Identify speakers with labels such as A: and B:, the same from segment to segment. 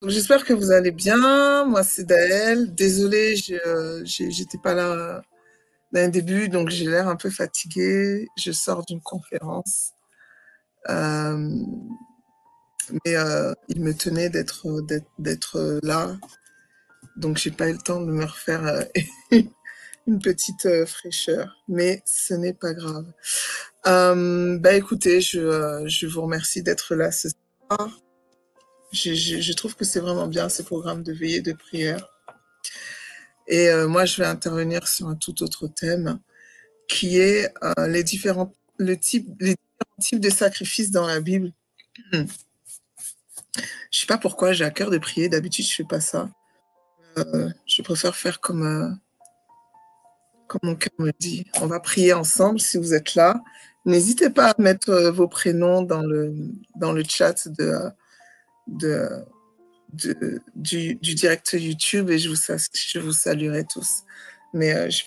A: Donc, j'espère que vous allez bien. Moi, c'est Daël. Désolée, j'étais pas là d'un début, donc j'ai l'air un peu fatiguée. Je sors d'une conférence, euh, mais il me tenait d'être là, donc j'ai pas eu le temps de me refaire une petite fraîcheur. Mais ce n'est pas grave. Bah écoutez, je vous remercie d'être là ce soir. Je trouve que c'est vraiment bien ce programme de veillée de prière. Et moi, je vais intervenir sur un tout autre thème qui est les différents types de sacrifices dans la Bible. Je sais pas pourquoi j'ai à cœur de prier. D'habitude, je fais pas ça. Je préfère faire comme mon cœur me dit. On va prier ensemble si vous êtes là. N'hésitez pas à mettre vos prénoms dans le chat de, du direct YouTube et je vous saluerai tous. Mais je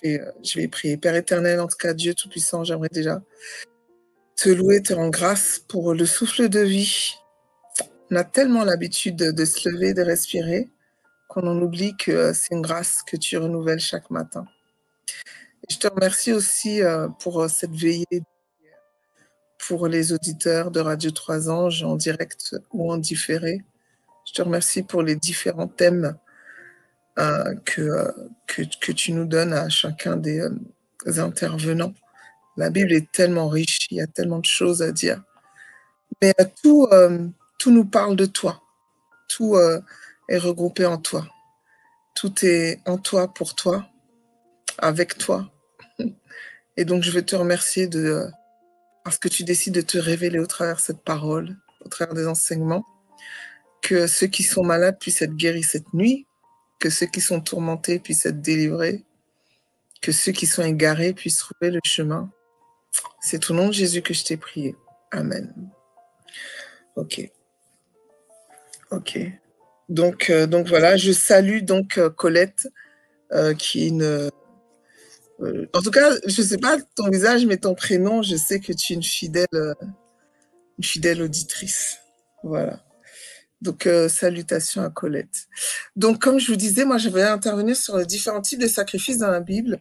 A: vais prier. Père éternel, en tout cas, Dieu Tout-Puissant, j'aimerais déjà te louer, te rendre grâce pour le souffle de vie. On a tellement l'habitude de se lever, de respirer, qu'on en oublie que c'est une grâce que tu renouvelles chaque matin. Et je te remercie aussi pour cette veillée, pour les auditeurs de Radio 3 Anges en direct ou en différé. Je te remercie pour les différents thèmes que tu nous donnes à chacun des intervenants. La Bible est tellement riche, il y a tellement de choses à dire. Mais tout nous parle de toi. Tout est regroupé en toi. Tout est en toi, pour toi, avec toi. Et donc, je veux te remercier parce que tu décides de te révéler au travers de cette parole, au travers des enseignements, que ceux qui sont malades puissent être guéris cette nuit, que ceux qui sont tourmentés puissent être délivrés, que ceux qui sont égarés puissent trouver le chemin. C'est au nom de Jésus que je t'ai prié. Amen. Ok. Donc voilà, je salue donc Colette, qui est une... en tout cas, je ne sais pas ton visage, mais ton prénom, je sais que tu es une fidèle auditrice. Voilà. Donc, salutations à Colette. Donc, comme je vous disais, moi, je vais intervenir sur les différents types de sacrifices dans la Bible.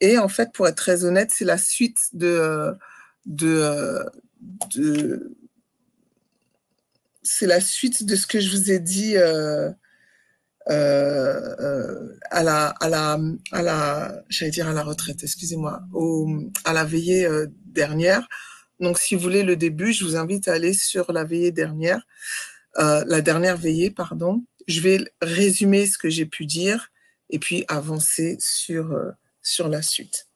A: Et en fait, pour être très honnête, c'est la suite c'est la suite de ce que je vous ai dit j'allais dire à la retraite, excusez-moi, à la veillée dernière. Donc, si vous voulez le début, je vous invite à aller sur la veillée dernière, la dernière veillée, pardon. Je vais résumer ce que j'ai pu dire et puis avancer sur la suite.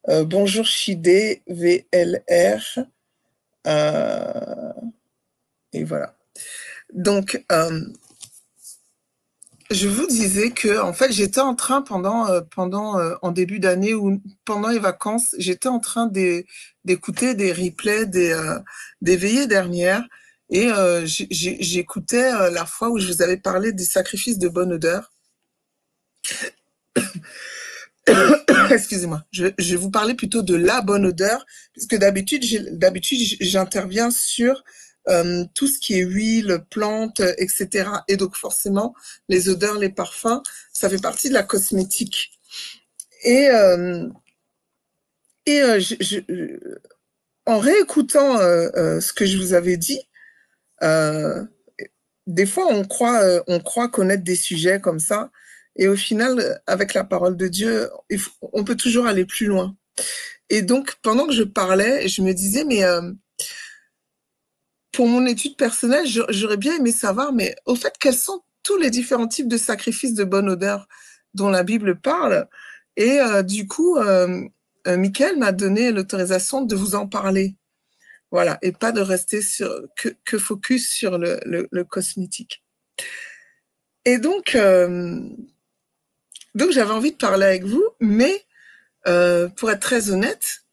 A: Bonjour Chidé, VLR. Et voilà. Donc, je vous disais que, en fait, j'étais en train en début d'année ou pendant les vacances, j'étais en train d'écouter des replays des veillées dernières et j'écoutais la fois où je vous avais parlé des sacrifices de bonne odeur. Excusez-moi, je vais vous parler plutôt de la bonne odeur, puisque d'habitude, j'interviens sur tout ce qui est huile, plantes, etc. Et donc forcément, les odeurs, les parfums, ça fait partie de la cosmétique. Et en réécoutant ce que je vous avais dit, des fois on croit connaître des sujets comme ça, et au final, avec la parole de Dieu, on peut toujours aller plus loin. Et donc, pendant que je parlais, je me disais, mais pour mon étude personnelle, j'aurais bien aimé savoir, mais au fait, quels sont tous les différents types de sacrifices de bonne odeur dont la Bible parle? Et du coup, Michael m'a donné l'autorisation de vous en parler. Voilà, et pas de rester que focus sur le cosmétique. Et donc j'avais envie de parler avec vous, mais pour être très honnête,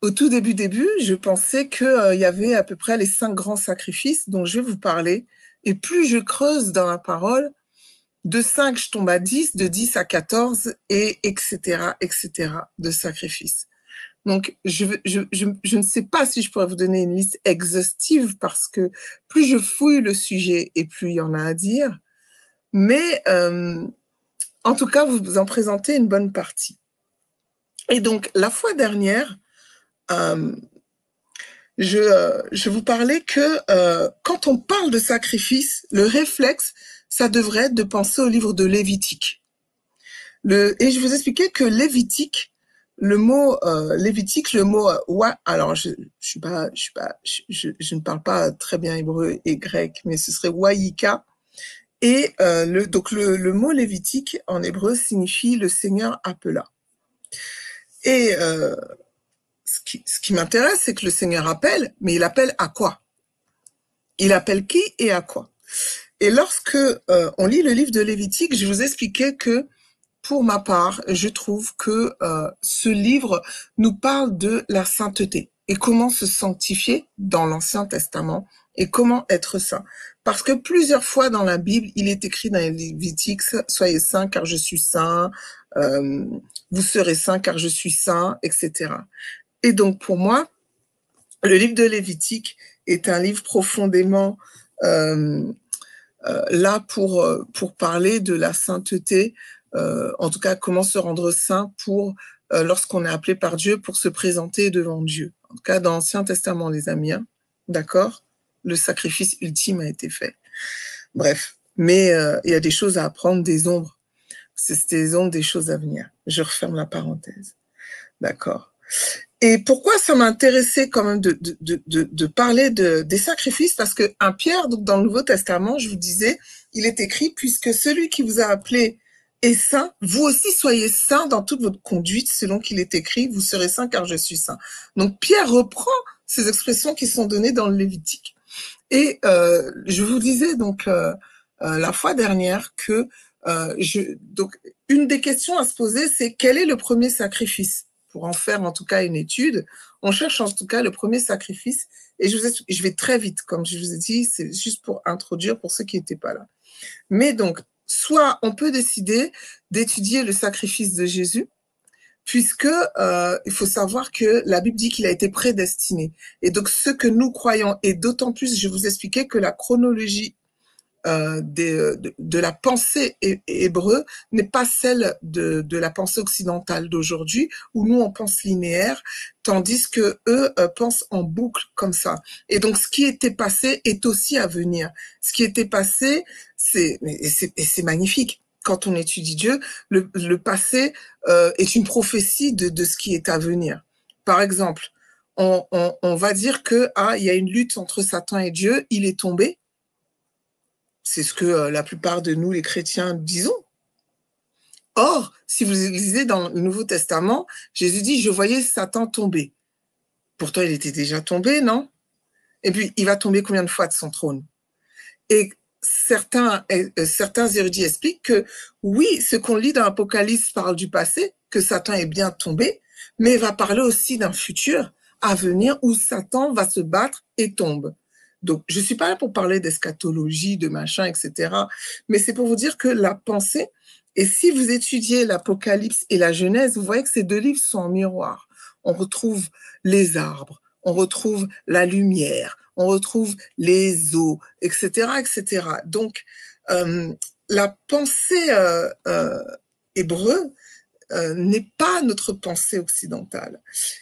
A: au tout début, je pensais qu'il y avait à peu près les 5 grands sacrifices dont je vais vous parler. Et plus je creuse dans la parole, de 5, je tombe à 10, de 10 à 14, et etc., de sacrifices. Donc, je ne sais pas si je pourrais vous donner une liste exhaustive parce que plus je fouille le sujet et plus il y en a à dire. Mais en tout cas, vous en présentez une bonne partie. Et donc, la fois dernière, je vous parlais que quand on parle de sacrifice, le réflexe, ça devrait être de penser au livre de Lévitique. Et je vous expliquais que Lévitique, le mot Lévitique, le mot alors je ne parle pas très bien hébreu et grec, mais ce serait Waïka. Et donc le mot Lévitique en hébreu signifie le Seigneur appela. Et ce qui m'intéresse, c'est que le Seigneur appelle, mais il appelle à quoi? Il appelle qui et à quoi? Et lorsque on lit le livre de Lévitique, je vous expliquais que pour ma part, je trouve que ce livre nous parle de la sainteté et comment se sanctifier dans l'Ancien Testament et comment être saint. Parce que plusieurs fois dans la Bible, il est écrit dans les Lévitiques, soyez saints car je suis saint, vous serez saints car je suis saint, etc. Et donc pour moi, le livre de Lévitique est un livre profondément là pour parler de la sainteté, en tout cas comment se rendre saint pour lorsqu'on est appelé par Dieu pour se présenter devant Dieu. En tout cas, dans l'Ancien Testament, les amis, hein, d'accord? Le sacrifice ultime a été fait. Bref, mais il y a des choses à apprendre des ombres. C'est des ombres, des choses à venir. Je referme la parenthèse. D'accord. Et pourquoi ça m'a intéressé quand même de parler des sacrifices? Parce que un Pierre, donc dans le Nouveau Testament, je vous disais, il est écrit, puisque celui qui vous a appelé est saint, vous aussi soyez saints dans toute votre conduite, selon qu'il est écrit, vous serez saints car je suis saint. Donc Pierre reprend ces expressions qui sont données dans le Lévitique. Et je vous disais donc la fois dernière que donc une des questions à se poser, c'est quel est le premier sacrifice? Pour en faire en tout cas une étude, on cherche en tout cas le premier sacrifice. Et je vais très vite, comme je vous ai dit, c'est juste pour introduire pour ceux qui n'étaient pas là. Mais donc, soit on peut décider d'étudier le sacrifice de Jésus, puisque il faut savoir que la Bible dit qu'il a été prédestiné. Et donc, ce que nous croyons, et d'autant plus, je vous expliquais que la chronologie de la pensée hébreu n'est pas celle de la pensée occidentale d'aujourd'hui, où nous on pense linéaire, tandis que eux pensent en boucle comme ça. Et donc ce qui était passé est aussi à venir. Ce qui était passé, c'est magnifique. Quand on étudie Dieu, le passé est une prophétie de ce qui est à venir. Par exemple, on va dire que il y a une lutte entre Satan et Dieu, il est tombé. C'est ce que la plupart de nous, les chrétiens, disons. Or, si vous lisez dans le Nouveau Testament, Jésus dit, je voyais Satan tomber. Pourtant, il était déjà tombé, non? Et puis, il va tomber combien de fois de son trône? Et certains érudits expliquent que oui, ce qu'on lit dans l'Apocalypse parle du passé, que Satan est bien tombé, mais il va parler aussi d'un futur à venir où Satan va se battre et tombe. Donc, je ne suis pas là pour parler d'eschatologie, de machin, etc. Mais c'est pour vous dire que la pensée, et si vous étudiez l'Apocalypse et la Genèse, vous voyez que ces deux livres sont en miroir. On retrouve les arbres, on retrouve la lumière, on retrouve les eaux, etc., etc. Donc, la pensée hébreu n'est pas notre pensée occidentale.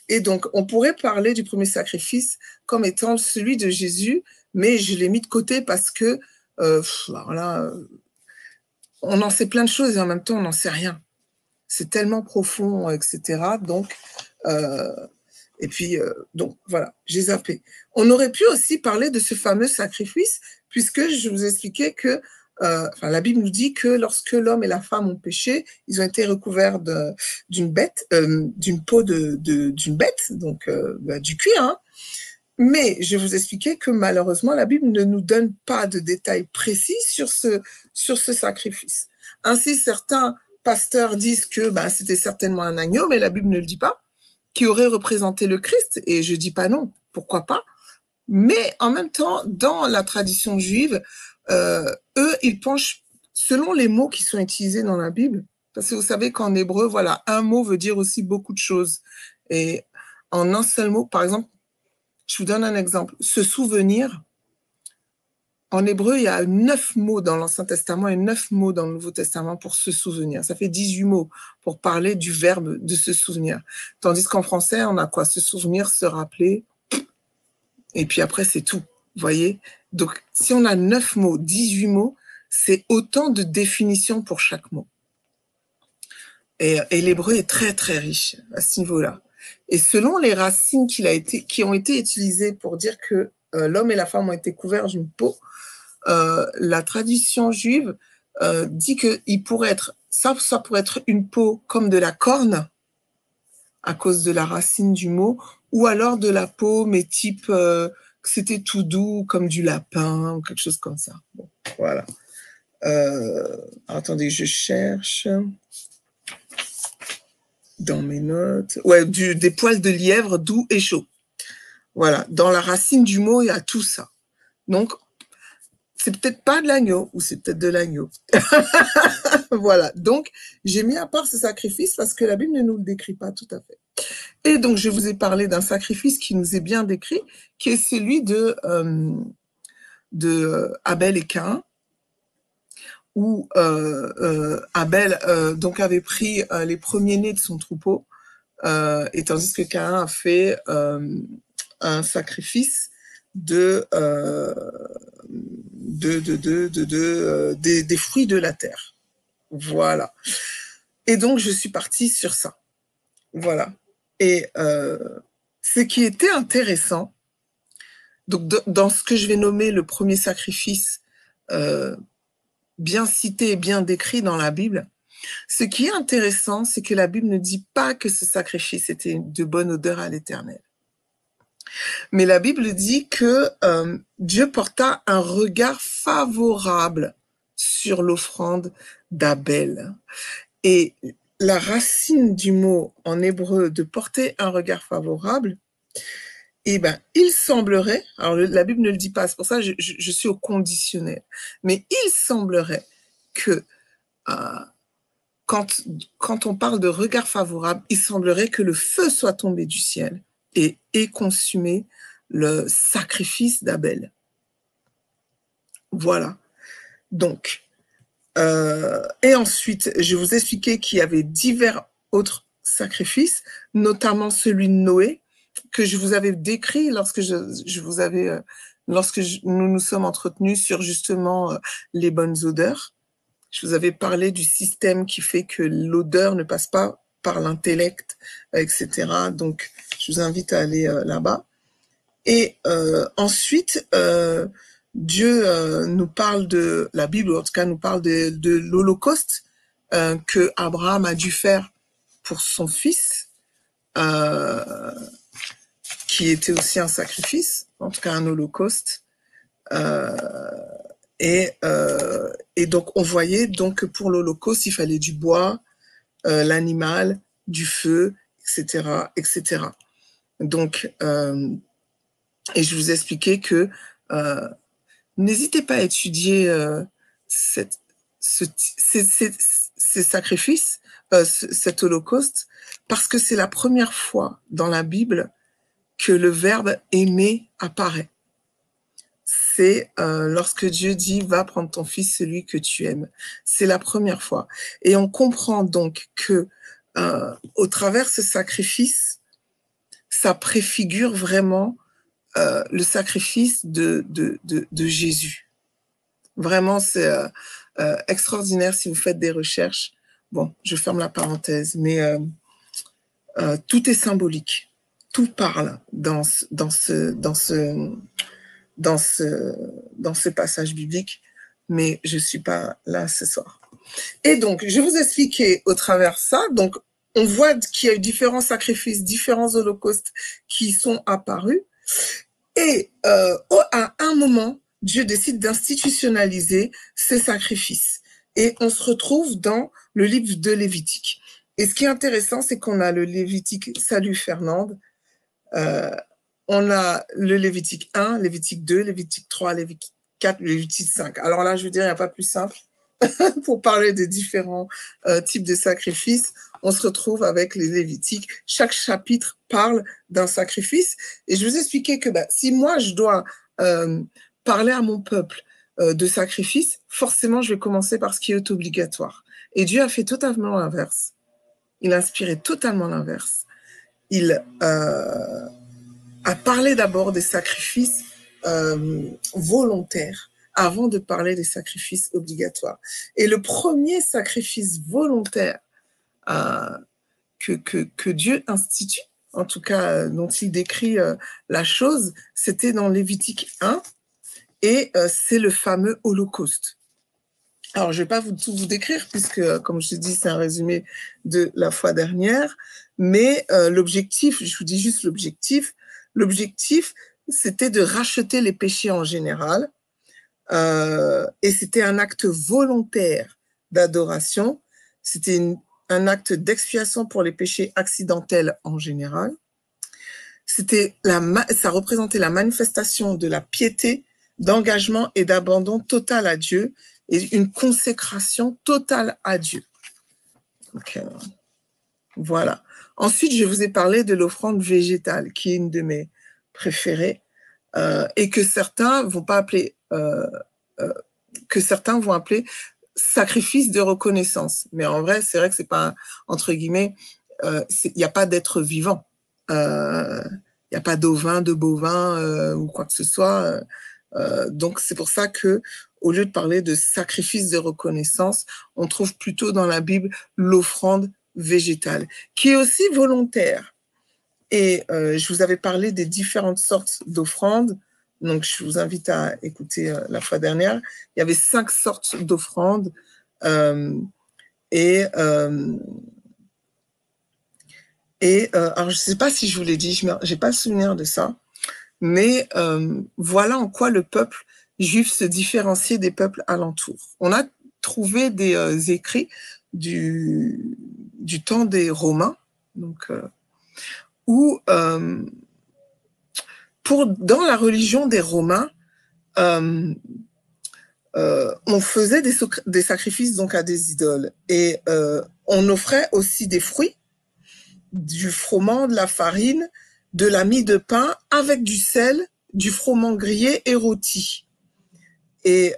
A: Et donc, on pourrait parler du premier sacrifice comme étant celui de Jésus, mais je l'ai mis de côté parce que, alors là, on en sait plein de choses et en même temps, on n'en sait rien. C'est tellement profond, etc. Donc, et puis, donc voilà, j'ai zappé. On aurait pu aussi parler de ce fameux sacrifice, puisque je vous expliquais que la Bible nous dit que lorsque l'homme et la femme ont péché, ils ont été recouverts d'une bête, d'une peau d'une bête, donc du cuir. Hein. Mais je vous expliquais que malheureusement, la Bible ne nous donne pas de détails précis sur ce sacrifice. Ainsi, certains pasteurs disent que c'était certainement un agneau, mais la Bible ne le dit pas, qui aurait représenté le Christ. Et je dis pas non, pourquoi pas. Mais en même temps, dans la tradition juive, eux, ils penchent selon les mots qui sont utilisés dans la Bible. Parce que vous savez qu'en hébreu, voilà, un mot veut dire aussi beaucoup de choses. Et en un seul mot. Par exemple, je vous donne un exemple. Se souvenir, en hébreu, il y a 9 mots dans l'Ancien Testament et 9 mots dans le Nouveau Testament pour se souvenir. Ça fait 18 mots pour parler du verbe de se souvenir. Tandis qu'en français, on a quoi? Se souvenir, se rappeler, et puis après, c'est tout. Vous voyez? Donc, si on a 9 mots, 18 mots, c'est autant de définitions pour chaque mot. Et l'hébreu est très, très riche à ce niveau-là. Et selon les racines qui ont été utilisées pour dire que l'homme et la femme ont été couverts d'une peau, la tradition juive dit qu'il pourrait être, ça pourrait être une peau comme de la corne, à cause de la racine du mot, ou alors de la peau, mais type que c'était tout doux, comme du lapin, ou quelque chose comme ça. Bon, voilà. Attendez, je cherche dans mes notes. Ouais, des poils de lièvre doux et chauds. Voilà, dans la racine du mot, il y a tout ça. Donc, c'est peut-être pas de l'agneau, ou c'est peut-être de l'agneau. Voilà, donc j'ai mis à part ce sacrifice parce que la Bible ne nous le décrit pas tout à fait. Et donc, je vous ai parlé d'un sacrifice qui nous est bien décrit, qui est celui de Abel et Caïn, où Abel donc avait pris les premiers-nés de son troupeau, et tandis que Caïn a fait un sacrifice des fruits de la terre. Voilà. Et donc, je suis partie sur ça. Voilà. Et ce qui était intéressant, donc dans ce que je vais nommer le premier sacrifice bien cité et bien décrit dans la Bible, ce qui est intéressant, c'est que la Bible ne dit pas que ce sacrifice était de bonne odeur à l'Éternel. Mais la Bible dit que Dieu porta un regard favorable sur l'offrande d'Abel. Et la racine du mot en hébreu de porter un regard favorable, eh ben, il semblerait, alors la Bible ne le dit pas, c'est pour ça que je suis au conditionnel, mais il semblerait que quand on parle de regard favorable, il semblerait que le feu soit tombé du ciel et ait consumé le sacrifice d'Abel. Voilà. Donc, et ensuite, je vais vous expliquer qu'il y avait divers autres sacrifices, notamment celui de Noé, que je vous avais décrit lorsque nous nous sommes entretenus sur justement les bonnes odeurs. Je vous avais parlé du système qui fait que l'odeur ne passe pas par l'intellect, etc. Donc, je vous invite à aller là-bas. Et ensuite, Dieu nous parle de, la Bible en tout cas nous parle de l'Holocauste que Abraham a dû faire pour son fils, qui était aussi un sacrifice, en tout cas un Holocauste. Et donc on voyait donc que pour l'Holocauste, il fallait du bois, l'animal, du feu, etc., etc. Donc, et je vous expliquais que n'hésitez pas à étudier ces sacrifices, cet holocauste, parce que c'est la première fois dans la Bible que le verbe aimer apparaît. C'est lorsque Dieu dit « Va prendre ton fils, celui que tu aimes ». C'est la première fois. Et on comprend donc que au travers de ce sacrifice, ça préfigure vraiment le sacrifice de Jésus. Vraiment, c'est extraordinaire si vous faites des recherches. Bon, je ferme la parenthèse, mais tout est symbolique. Tout parle dans ce passage biblique, mais je ne suis pas là ce soir. Et donc, je vais vous expliquer au travers de ça. Donc, on voit qu'il y a eu différents sacrifices, différents holocaustes qui sont apparus. Et à un moment, Dieu décide d'institutionnaliser ces sacrifices. Et on se retrouve dans le livre de Lévitique. Et ce qui est intéressant, c'est qu'on a le Lévitique, salut Fernande, on a le Lévitique 1, Lévitique 2, Lévitique 3, Lévitique 4, Lévitique 5. Alors là, je veux dire, il n'y a pas plus simple. pour parler des différents types de sacrifices, on se retrouve avec les Lévitiques. Chaque chapitre parle d'un sacrifice. Et je vous expliquais que si moi, je dois parler à mon peuple de sacrifice, forcément, je vais commencer par ce qui est obligatoire. Et Dieu a fait totalement l'inverse. Il a inspiré totalement l'inverse. Il a parlé d'abord des sacrifices volontaires avant de parler des sacrifices obligatoires. Et le premier sacrifice volontaire que Dieu institue, en tout cas dont il décrit la chose, c'était dans Lévitique 1, et c'est le fameux Holocauste. Alors, je ne vais pas tout vous décrire, puisque, comme je dis, c'est un résumé de la fois dernière, mais l'objectif, je vous dis juste l'objectif, c'était de racheter les péchés en général, et c'était un acte volontaire d'adoration, c'était un acte d'expiation pour les péchés accidentels en général. Ça représentait la manifestation de la piété, d'engagement et d'abandon total à Dieu et une consécration totale à Dieu. Donc, voilà. Ensuite, je vous ai parlé de l'offrande végétale, qui est une de mes préférées, et que certains vont appeler sacrifice de reconnaissance. Mais en vrai, c'est vrai que c'est pas, entre guillemets, il n'y a pas d'être vivant. Il n'y a pas d'ovin, de bovin ou quoi que ce soit. Donc, c'est pour ça que, au lieu de parler de sacrifice de reconnaissance, on trouve plutôt dans la Bible l'offrande végétale, qui est aussi volontaire. Et je vous avais parlé des différentes sortes d'offrandes. Donc, je vous invite à écouter la fois dernière. Il y avait 5 sortes d'offrandes. Alors, je ne sais pas si je vous l'ai dit, je n'ai pas le souvenir de ça. Mais voilà en quoi le peuple juif se différenciait des peuples alentours. On a trouvé des écrits du temps des Romains, donc, où dans la religion des Romains, on faisait des sacrifices donc à des idoles, et on offrait aussi des fruits, du froment, de la farine, de la mie de pain avec du sel, du froment grillé et rôti. Et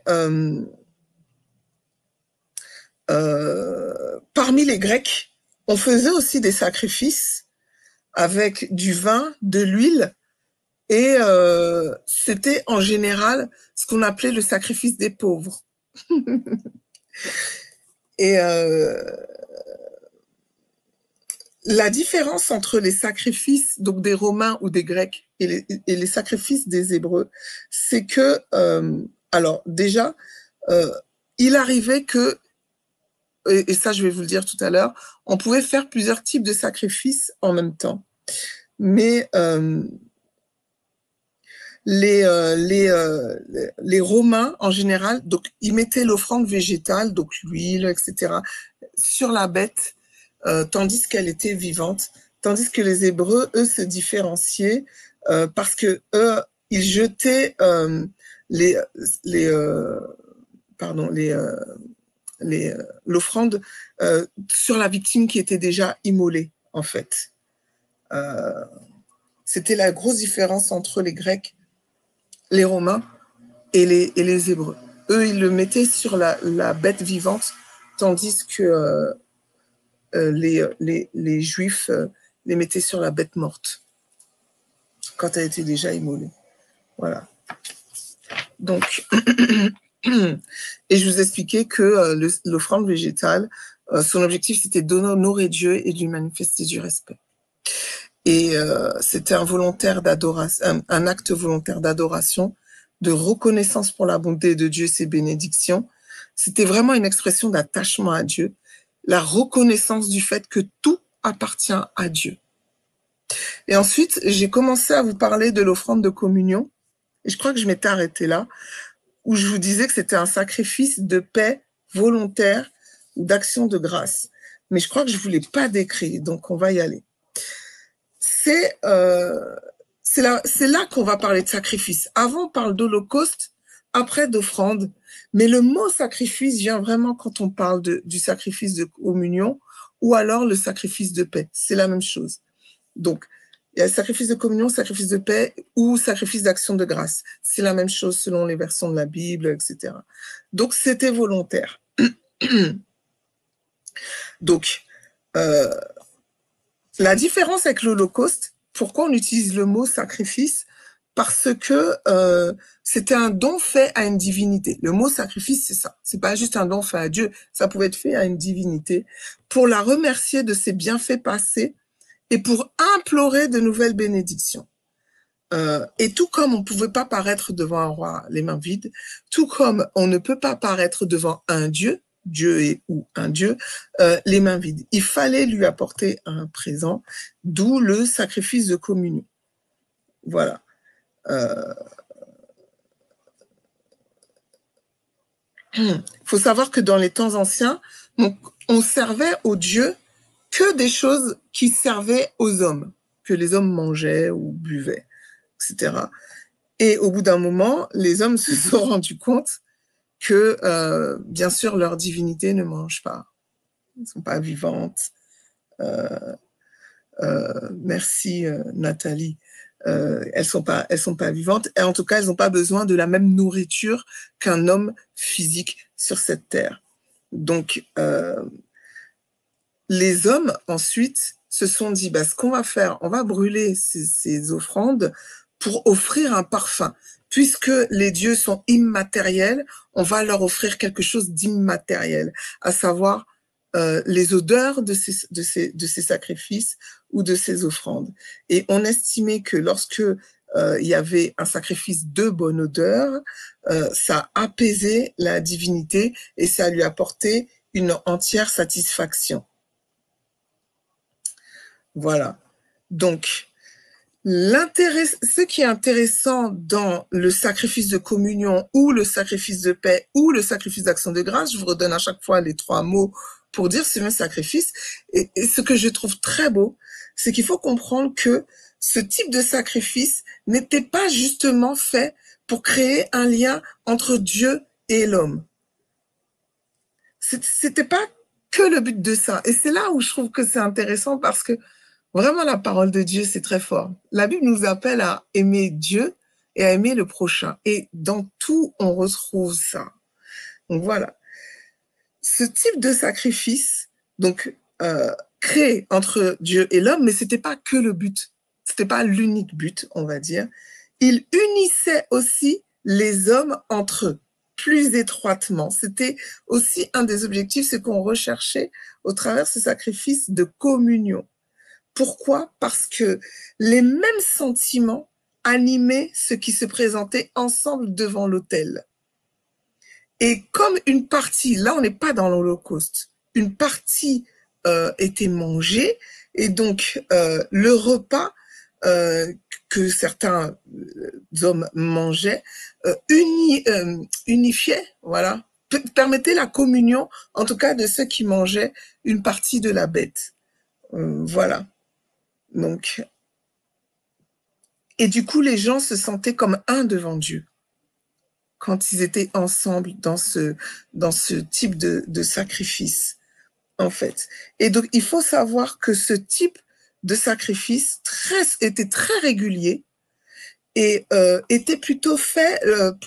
A: parmi les Grecs, on faisait aussi des sacrifices avec du vin, de l'huile, et c'était en général ce qu'on appelait le sacrifice des pauvres. Et la différence entre les sacrifices donc des Romains ou des Grecs et les sacrifices des Hébreux, c'est que, alors déjà, il arrivait que, et ça je vais vous le dire tout à l'heure, on pouvait faire plusieurs types de sacrifices en même temps. Mais les Romains, en général, donc ils mettaient l'offrande végétale, donc l'huile, etc., sur la bête, tandis qu'elle était vivante, tandis que les Hébreux, eux, se différenciaient parce que eux, ils jetaient l'offrande sur la victime qui était déjà immolée, en fait. C'était la grosse différence entre les Grecs, les Romains et les Hébreux. Eux, ils le mettaient sur la bête vivante, tandis que les Juifs les mettaient sur la bête morte, quand elle était déjà immolée. Voilà. Donc, et je vous expliquais que l'offrande végétale, son objectif, c'était d'honorer Dieu et de lui manifester du respect. Et c'était un acte volontaire d'adoration, de reconnaissance pour la bonté de Dieu et ses bénédictions. C'était vraiment une expression d'attachement à Dieu, la reconnaissance du fait que tout appartient à Dieu. Et ensuite, j'ai commencé à vous parler de l'offrande de communion, et je crois que je m'étais arrêtée là, où je vous disais que c'était un sacrifice de paix volontaire ou d'action de grâce. Mais je crois que je ne vous l'ai pas décrit, donc on va y aller. C'est là qu'on va parler de sacrifice. Avant, on parle d'holocauste, après d'offrande. Mais le mot sacrifice vient vraiment quand on parle du sacrifice de communion ou alors le sacrifice de paix. C'est la même chose. Donc, il y a sacrifice de communion, sacrifice de paix ou sacrifice d'action de grâce. C'est la même chose selon les versions de la Bible, etc. Donc, c'était volontaire. Donc, la différence avec l'Holocauste, pourquoi on utilise le mot sacrifice? Parce que c'était un don fait à une divinité. Le mot sacrifice, c'est ça. C'est pas juste un don fait à Dieu. Ça pouvait être fait à une divinité pour la remercier de ses bienfaits passés et pour implorer de nouvelles bénédictions. Et tout comme on ne pouvait pas paraître devant un roi les mains vides, tout comme on ne peut pas paraître devant un Dieu, ou un Dieu, les mains vides. Il fallait lui apporter un présent, d'où le sacrifice de communion. Voilà. Faut savoir que dans les temps anciens, on servait aux dieux que des choses qui servaient aux hommes, que les hommes mangeaient ou buvaient, etc. Et au bout d'un moment, les hommes se sont rendus compte que, bien sûr, leur divinité ne mange pas. Elles ne sont pas vivantes. Merci, Nathalie. Elles sont pas vivantes. Et en tout cas, elles n'ont pas besoin de la même nourriture qu'un homme physique sur cette terre. Donc, les hommes, ensuite, se sont dit, bah, ce qu'on va faire, on va brûler ces offrandes pour offrir un parfum. Puisque les dieux sont immatériels, on va leur offrir quelque chose d'immatériel, à savoir les odeurs de ces sacrifices ou de ces offrandes. Et on estimait que lorsque il y avait un sacrifice de bonne odeur, ça apaisait la divinité et ça lui apportait une entière satisfaction. Voilà. Donc, ce qui est intéressant dans le sacrifice de communion ou le sacrifice de paix ou le sacrifice d'action de grâce, je vous redonne à chaque fois les 3 mots pour dire c'est un sacrifice. Et ce que je trouve très beau, c'est qu'il faut comprendre que ce type de sacrifice n'était pas justement fait pour créer un lien entre Dieu et l'homme. C'était pas que le but de ça. Et c'est là où je trouve que c'est intéressant parce que vraiment, la parole de Dieu, c'est très fort. La Bible nous appelle à aimer Dieu et à aimer le prochain. Et dans tout, on retrouve ça. Donc voilà. Ce type de sacrifice, donc, créé entre Dieu et l'homme, mais c'était pas que le but. C'était pas l'unique but, on va dire. Il unissait aussi les hommes entre eux, plus étroitement. C'était aussi un des objectifs, c'est qu'on recherchait au travers de ce sacrifice de communion. Pourquoi? Parce que les mêmes sentiments animaient ceux qui se présentaient ensemble devant l'autel. Et comme une partie, là on n'est pas dans l'Holocauste, une partie était mangée, et donc le repas que certains hommes mangeaient unifiait, voilà, permettait la communion, en tout cas de ceux qui mangeaient une partie de la bête. Voilà. Donc, et du coup, les gens se sentaient comme un devant Dieu quand ils étaient ensemble dans ce type de sacrifice, en fait. Et donc, il faut savoir que ce type de sacrifice était très régulier et était plutôt fait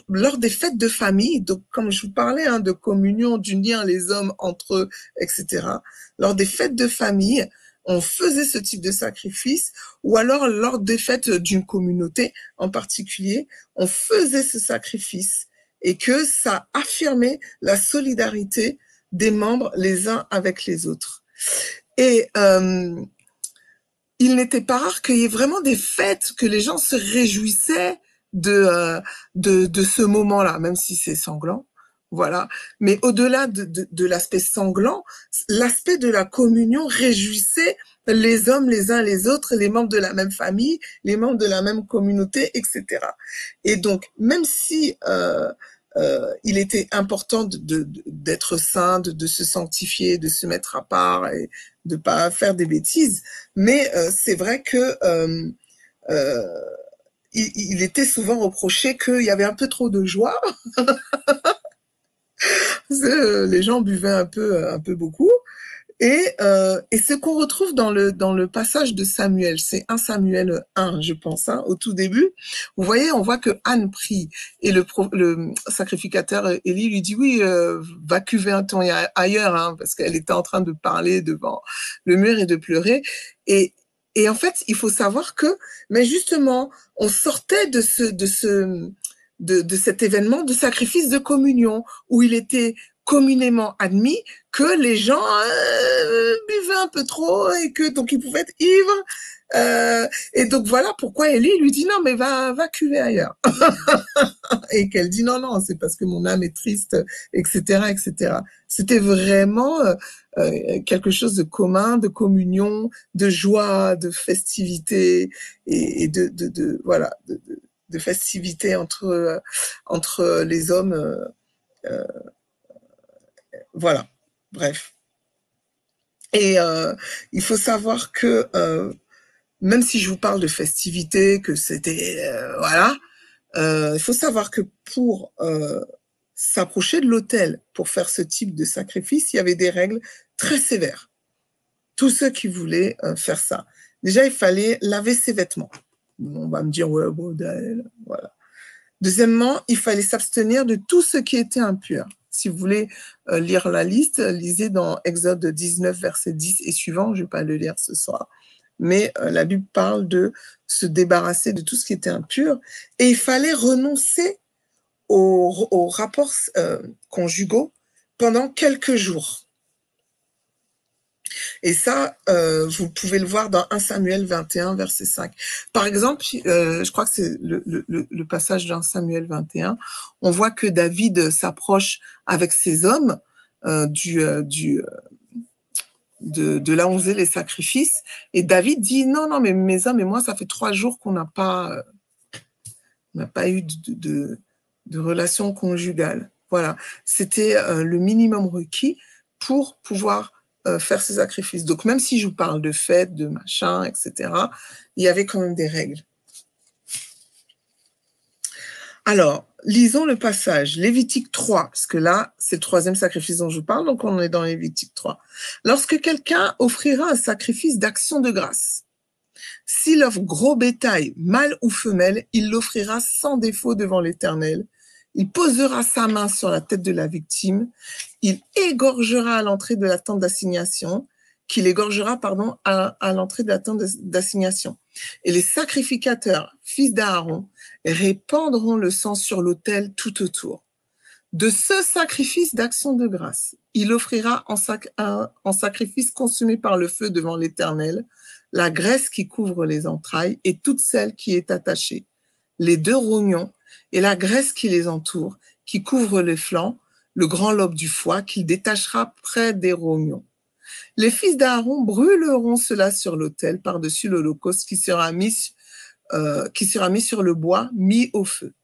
A: lors des fêtes de famille. Donc, comme je vous parlais de communion, d'unir les hommes entre eux, etc. Lors des fêtes de famille, on faisait ce type de sacrifice, ou alors lors des fêtes d'une communauté en particulier, on faisait ce sacrifice et que ça affirmait la solidarité des membres les uns avec les autres. Et il n'était pas rare qu'il y ait vraiment des fêtes, que les gens se réjouissaient de ce moment-là, même si c'est sanglant. Voilà. Mais au-delà de l'aspect sanglant, l'aspect de la communion réjouissait les hommes les uns les autres, les membres de la même famille, les membres de la même communauté, etc. Et donc, même si il était important d'être saint, de se sanctifier, de se mettre à part et de pas faire des bêtises, mais c'est vrai que il était souvent reproché qu'il y avait un peu trop de joie Les gens buvaient un peu beaucoup. Et ce qu'on retrouve dans le passage de Samuel, c'est 1 Samuel 1, je pense, hein, au tout début. Vous voyez, on voit que Anne prie et le sacrificateur Élie lui dit oui, va cuver un temps ailleurs, hein, parce qu'elle était en train de parler devant le mur et de pleurer. Et, et en fait, il faut savoir que, mais justement, on sortait de cet événement de sacrifice de communion où il était communément admis que les gens buvaient un peu trop et que donc ils pouvaient être ivres. Et donc voilà pourquoi Élie lui dit non mais va cuver ailleurs. Et qu'elle dit non non c'est parce que mon âme est triste, etc. etc. C'était vraiment quelque chose de commun, de communion, de joie, de festivité et voilà de festivité entre les hommes. Voilà. Bref. Et il faut savoir que même si je vous parle de festivité, que c'était voilà, il faut savoir que pour s'approcher de l'autel pour faire ce type de sacrifice, il y avait des règles très sévères. Tous ceux qui voulaient faire ça. Déjà, il fallait laver ses vêtements. On va me dire ouais, bon, voilà. Deuxièmement, il fallait s'abstenir de tout ce qui était impur. Si vous voulez lire la liste, lisez dans Exode 19, verset 10 et suivant. Je ne vais pas le lire ce soir. Mais la Bible parle de se débarrasser de tout ce qui était impur. Et il fallait renoncer aux rapports conjugaux pendant quelques jours. Et ça, vous pouvez le voir dans 1 Samuel 21, verset 5. Par exemple, je crois que c'est le passage dans 1 Samuel 21, on voit que David s'approche avec ses hommes de là où on faisait les sacrifices, et David dit, non, non, mais mes hommes et moi, ça fait 3 jours qu'on n'a pas eu de relation conjugale. Voilà, c'était le minimum requis pour pouvoir faire ce sacrifice. Donc, même si je vous parle de fêtes, de machin, etc., il y avait quand même des règles. Alors, lisons le passage, Lévitique 3, parce que là, c'est le 3e sacrifice dont je parle, donc on est dans Lévitique 3. Lorsque quelqu'un offrira un sacrifice d'action de grâce, s'il offre gros bétail, mâle ou femelle, il l'offrira sans défaut devant l'Éternel. Il posera sa main sur la tête de la victime. Il égorgera à l'entrée de la tente d'assignation, à l'entrée de la tente d'assignation. Et les sacrificateurs, fils d'Aaron, répandront le sang sur l'autel tout autour. De ce sacrifice d'action de grâce, il offrira en sacrifice consumé par le feu devant l'Éternel la graisse qui couvre les entrailles et toute celle qui est attachée, les 2 rognons et la graisse qui les entoure, qui couvre les flancs, le grand lobe du foie qu'il détachera près des rognons. Les fils d'Aaron brûleront cela sur l'autel par-dessus l'holocauste qui sera mis sur le bois mis au feu.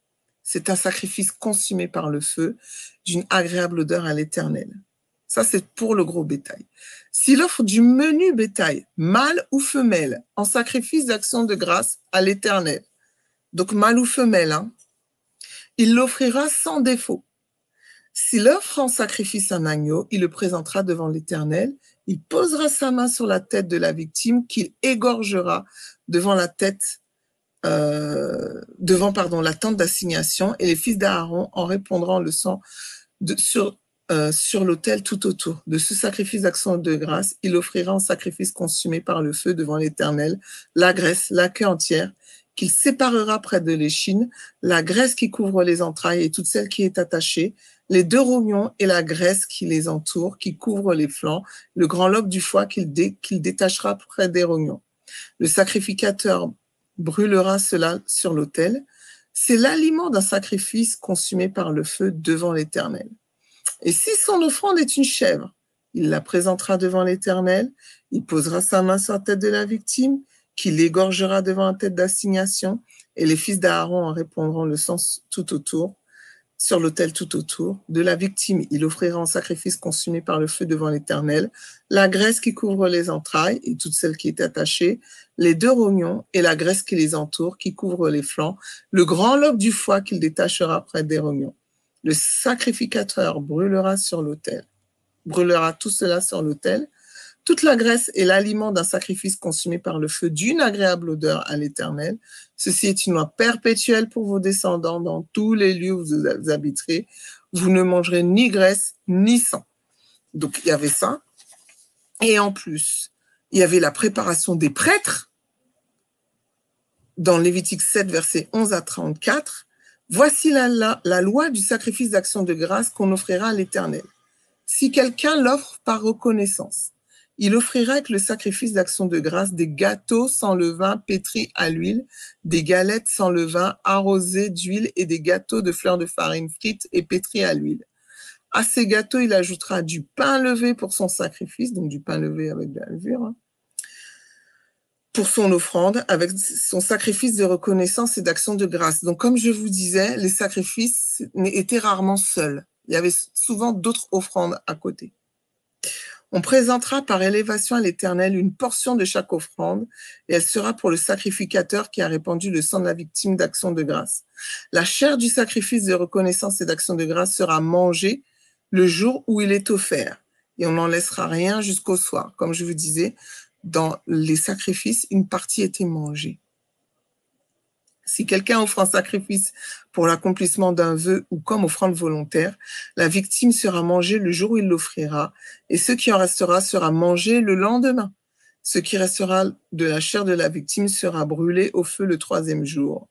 A: C'est un sacrifice consumé par le feu, d'une agréable odeur à l'Éternel. Ça, c'est pour le gros bétail. S'il offre du menu bétail, mâle ou femelle, en sacrifice d'action de grâce à l'Éternel, donc mâle ou femelle, hein, il l'offrira sans défaut. S'il offre en sacrifice un agneau, il le présentera devant l'Éternel. Il posera sa main sur la tête de la victime qu'il égorgera devant la tente d'assignation, et les fils d'Aaron en répandront le sang sur l'autel tout autour. De ce sacrifice d'action de grâce, il offrira en sacrifice consumé par le feu devant l'Éternel la graisse, la queue entière, qu'il séparera près de l'échine, la graisse qui couvre les entrailles et toute celle qui est attachée, les 2 rognons et la graisse qui les entoure, qui couvre les flancs, le grand lobe du foie qu'il détachera près des rognons. Le sacrificateur brûlera cela sur l'autel. C'est l'aliment d'un sacrifice consumé par le feu devant l'Éternel. Et si son offrande est une chèvre, il la présentera devant l'Éternel, il posera sa main sur la tête de la victime, qu'il égorgera devant la tête d'assignation, et les fils d'Aaron en répandront le sang tout autour, sur l'autel tout autour. De la victime, il offrira en sacrifice consumé par le feu devant l'Éternel la graisse qui couvre les entrailles et toute celle qui est attachée, les 2 rognons et la graisse qui les entoure, qui couvre les flancs, le grand lobe du foie qu'il détachera près des rognons. Le sacrificateur brûlera tout cela sur l'autel. Toute la graisse est l'aliment d'un sacrifice consumé par le feu d'une agréable odeur à l'Éternel. Ceci est une loi perpétuelle pour vos descendants dans tous les lieux où vous habiterez. Vous ne mangerez ni graisse ni sang. Donc, il y avait ça. Et en plus, il y avait la préparation des prêtres. Dans Lévitique 7, versets 11 à 34. Voici la loi du sacrifice d'action de grâce qu'on offrira à l'Éternel. Si quelqu'un l'offre par reconnaissance, il offrira avec le sacrifice d'action de grâce des gâteaux sans levain pétris à l'huile, des galettes sans levain arrosées d'huile et des gâteaux de fleurs de farine frites et pétris à l'huile. À ces gâteaux, il ajoutera du pain levé pour son sacrifice, donc du pain levé avec de la levure, pour son offrande, avec son sacrifice de reconnaissance et d'action de grâce. Donc, comme je vous disais, les sacrifices étaient rarement seuls. Il y avait souvent d'autres offrandes à côté. On présentera par élévation à l'Éternel une portion de chaque offrande, et elle sera pour le sacrificateur qui a répandu le sang de la victime d'action de grâce. La chair du sacrifice de reconnaissance et d'action de grâce sera mangée le jour où il est offert, et on n'en laissera rien jusqu'au soir. Comme je vous disais, dans les sacrifices, une partie était mangée. Si quelqu'un offre un sacrifice pour l'accomplissement d'un vœu ou comme offrande volontaire, la victime sera mangée le jour où il l'offrira, et ce qui en restera sera mangé le lendemain. Ce qui restera de la chair de la victime sera brûlé au feu le 3e jour.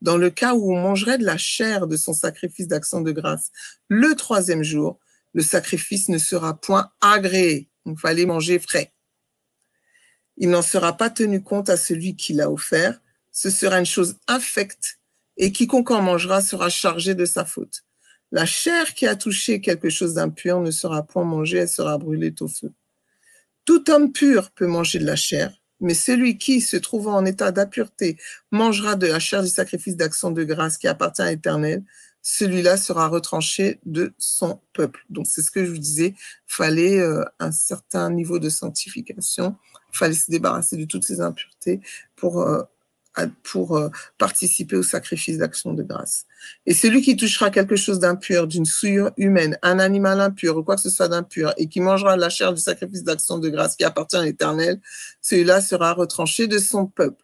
A: Dans le cas où on mangerait de la chair de son sacrifice d'action de grâce le 3e jour, le sacrifice ne sera point agréé. Il fallait manger frais. Il n'en sera pas tenu compte à celui qui l'a offert. Ce sera une chose infecte, et quiconque en mangera sera chargé de sa faute. La chair qui a touché quelque chose d'impur ne sera point mangée, elle sera brûlée au feu. Tout homme pur peut manger de la chair, mais celui qui, se trouvant en état d'impureté, mangera de la chair du sacrifice d'action de grâce qui appartient à l'Éternel, celui-là sera retranché de son peuple. Donc, c'est ce que je vous disais, il fallait un certain niveau de sanctification, il fallait se débarrasser de toutes ces impuretés pour participer au sacrifice d'action de grâce. Et celui qui touchera quelque chose d'impur, d'une souillure humaine, un animal impur ou quoi que ce soit d'impur, et qui mangera la chair du sacrifice d'action de grâce qui appartient à l'Éternel, celui-là sera retranché de son peuple.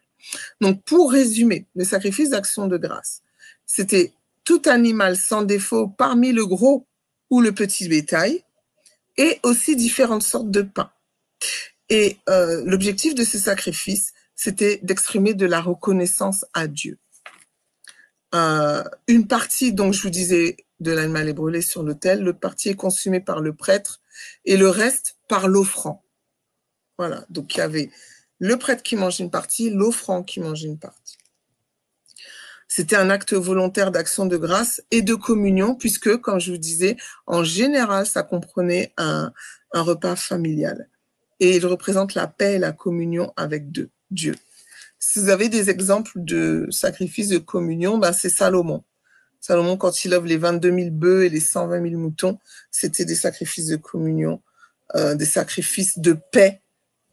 A: Donc, pour résumer, le sacrifice d'action de grâce, c'était tout animal sans défaut parmi le gros ou le petit bétail, et aussi différentes sortes de pain. Et l'objectif de ce sacrifice, c'était d'exprimer de la reconnaissance à Dieu. Une partie, donc je vous disais, de l'animal est brûlé sur l'autel, l'autre partie est consumée par le prêtre, et le reste par l'offrant. Voilà, donc il y avait le prêtre qui mangeait une partie, l'offrant qui mangeait une partie. C'était un acte volontaire d'action de grâce et de communion, puisque, comme je vous disais, en général, ça comprenait un repas familial. Et il représente la paix et la communion avec Dieu. Si vous avez des exemples de sacrifices de communion, ben c'est Salomon. Salomon, quand il offre les 22 000 bœufs et les 120 000 moutons, c'était des sacrifices de communion, des sacrifices de paix,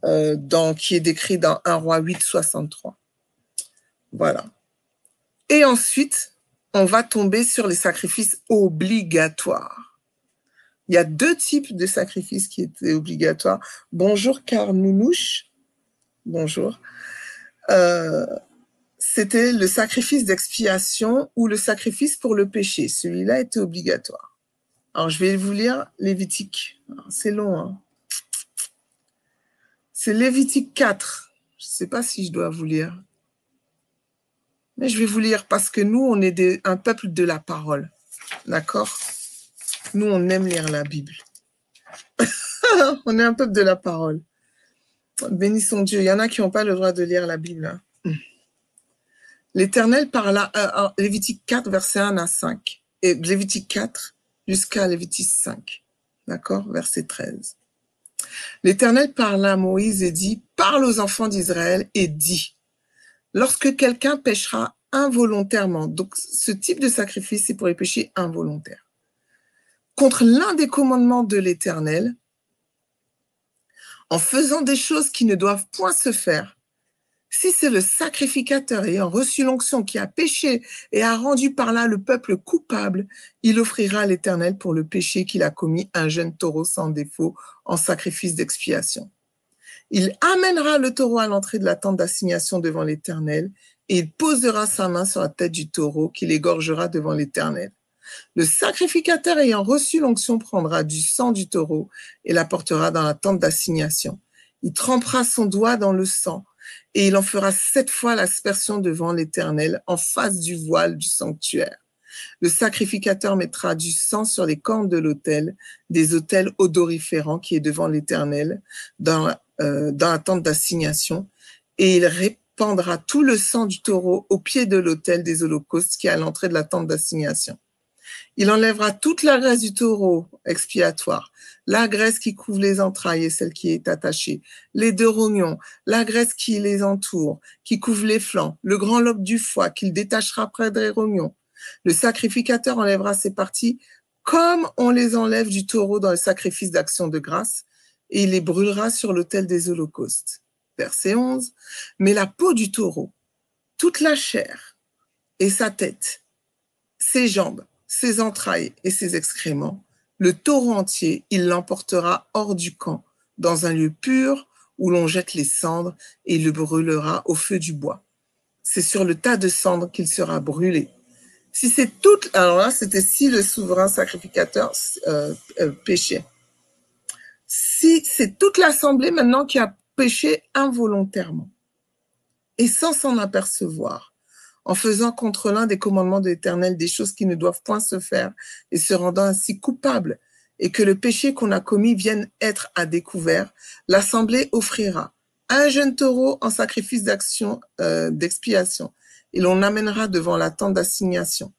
A: qui est décrit dans 1 Roi 8, 63. Voilà. Et ensuite, on va tomber sur les sacrifices obligatoires. Il y a 2 types de sacrifices qui étaient obligatoires. Bonjour Carnounouche. Bonjour. C'était le sacrifice d'expiation ou le sacrifice pour le péché. Celui-là était obligatoire. Alors, je vais vous lire Lévitique. C'est long, hein. C'est Lévitique 4. Je ne sais pas si je dois vous lire. Mais je vais vous lire parce que nous, on est un peuple de la parole. D'accord? Nous, on aime lire la Bible. On est un peuple de la parole. Bénissons Dieu. Il y en a qui n'ont pas le droit de lire la Bible. Hein. L'Éternel parla, Lévitique 4, versets 1 à 5. Et Lévitique 4 jusqu'à Lévitique 5. D'accord? Verset 13. L'Éternel parla à Moïse et dit, parle aux enfants d'Israël et dit, lorsque quelqu'un péchera involontairement, donc ce type de sacrifice, c'est pour les péchés involontaires, contre l'un des commandements de l'Éternel, en faisant des choses qui ne doivent point se faire, Si c'est le sacrificateur ayant reçu l'onction qui a péché et a rendu par là le peuple coupable, il offrira à l'Éternel pour le péché qu'il a commis un jeune taureau sans défaut en sacrifice d'expiation. Il amènera le taureau à l'entrée de la tente d'assignation devant l'Éternel et il posera sa main sur la tête du taureau qu'il égorgera devant l'Éternel. Le sacrificateur ayant reçu l'onction prendra du sang du taureau et l'apportera dans la tente d'assignation. Il trempera son doigt dans le sang et il en fera 7 fois l'aspersion devant l'Éternel en face du voile du sanctuaire. Le sacrificateur mettra du sang sur les cornes de l'autel, des autels odoriférants qui est devant l'Éternel, dans la tente d'assignation, et il répandra tout le sang du taureau au pied de l'autel des holocaustes qui est à l'entrée de la tente d'assignation. Il enlèvera toute la graisse du taureau expiatoire, la graisse qui couvre les entrailles et celle qui est attachée, les 2 rognons, la graisse qui les entoure, qui couvre les flancs, le grand lobe du foie qu'il détachera près des rognons. Le sacrificateur enlèvera ces parties comme on les enlève du taureau dans le sacrifice d'action de grâce, et il les brûlera sur l'autel des holocaustes. Verset 11. Mais la peau du taureau, toute la chair et sa tête, ses jambes, ses entrailles et ses excréments, le taureau entier, il l'emportera hors du camp, dans un lieu pur où l'on jette les cendres, et il le brûlera au feu du bois. C'est sur le tas de cendres qu'il sera brûlé. Si c'est toute, alors là, c'était si le souverain sacrificateur péchait. Si c'est toute l'assemblée maintenant qui a péché involontairement et sans s'en apercevoir, en faisant contre l'un des commandements de l'Éternel des choses qui ne doivent point se faire et se rendant ainsi coupable, et que le péché qu'on a commis vienne être à découvert, l'assemblée offrira un jeune taureau en sacrifice d'action d'expiation, et l'on amènera devant la tente d'assignation.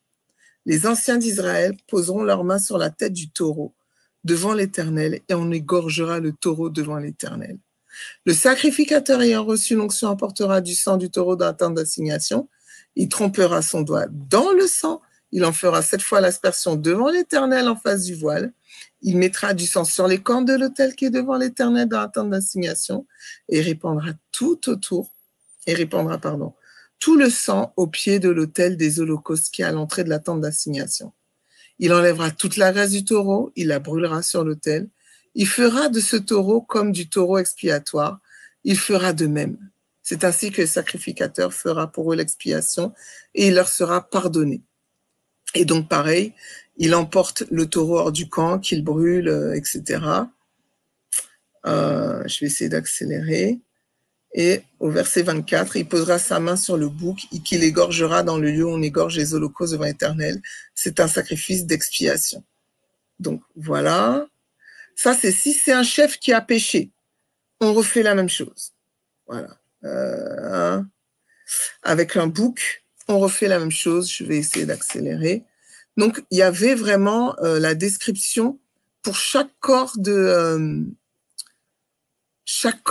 A: Les anciens d'Israël poseront leurs mains sur la tête du taureau devant l'Éternel, et on égorgera le taureau devant l'Éternel. Le sacrificateur ayant reçu l'onction apportera du sang du taureau dans la tente d'assignation. Il trempera son doigt dans le sang. Il en fera 7 fois l'aspersion devant l'Éternel en face du voile. Il mettra du sang sur les cornes de l'autel qui est devant l'Éternel dans la tente d'assignation et répandra tout autour, tout le sang au pied de l'autel des holocaustes qui est à l'entrée de la tente d'assignation. Il enlèvera toute la graisse du taureau, il la brûlera sur l'autel. Il fera de ce taureau comme du taureau expiatoire. Il fera de même. C'est ainsi que le sacrificateur fera pour eux l'expiation et il leur sera pardonné. Et donc pareil, il emporte le taureau hors du camp, qu'il brûle, etc. Je vais essayer d'accélérer. Et au verset 24, il posera sa main sur le bouc et qu'il égorgera dans le lieu où on égorge les holocaustes devant l'Éternel. C'est un sacrifice d'expiation. Donc voilà. Ça, c'est si c'est un chef qui a péché. On refait la même chose. Voilà. Avec un bouc, on refait la même chose. Je vais essayer d'accélérer. Donc, il y avait vraiment la description pour chaque corps chaque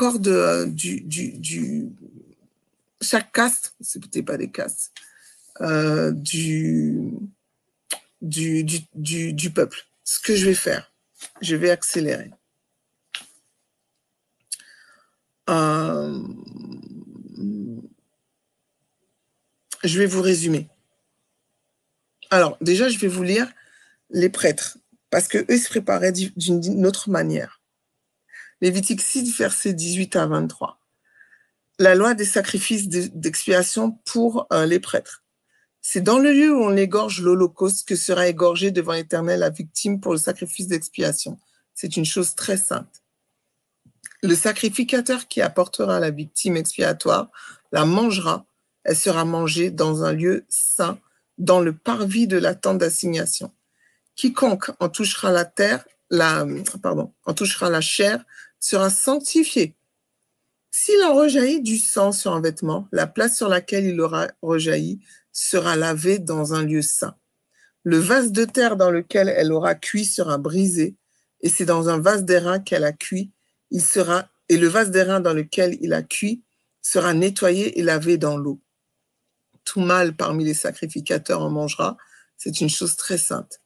A: caste, c'est peut-être pas des castes, du peuple. Ce que je vais faire, je vais accélérer. Je vais vous résumer. Alors, déjà, je vais vous lire les prêtres, parce qu'eux se préparaient d'une autre manière. Lévitique 6, versets 18 à 23. La loi des sacrifices d'expiation pour les prêtres. C'est dans le lieu où on égorge l'holocauste que sera égorgée devant l'Éternel la victime pour le sacrifice d'expiation. C'est une chose très sainte. Le sacrificateur qui apportera la victime expiatoire la mangera. Elle sera mangée dans un lieu saint, dans le parvis de la tente d'assignation. Quiconque en touchera en touchera la chair sera sanctifié. S'il en rejaillit du sang sur un vêtement, la place sur laquelle il aura rejailli sera lavée dans un lieu saint. Le vase de terre dans lequel elle aura cuit sera brisé, et c'est dans un vase d'airain qu'elle a cuit, et le vase d'airain dans lequel il a cuit sera nettoyé et lavé dans l'eau. Tout mâle parmi les sacrificateurs en mangera, c'est une chose très sainte.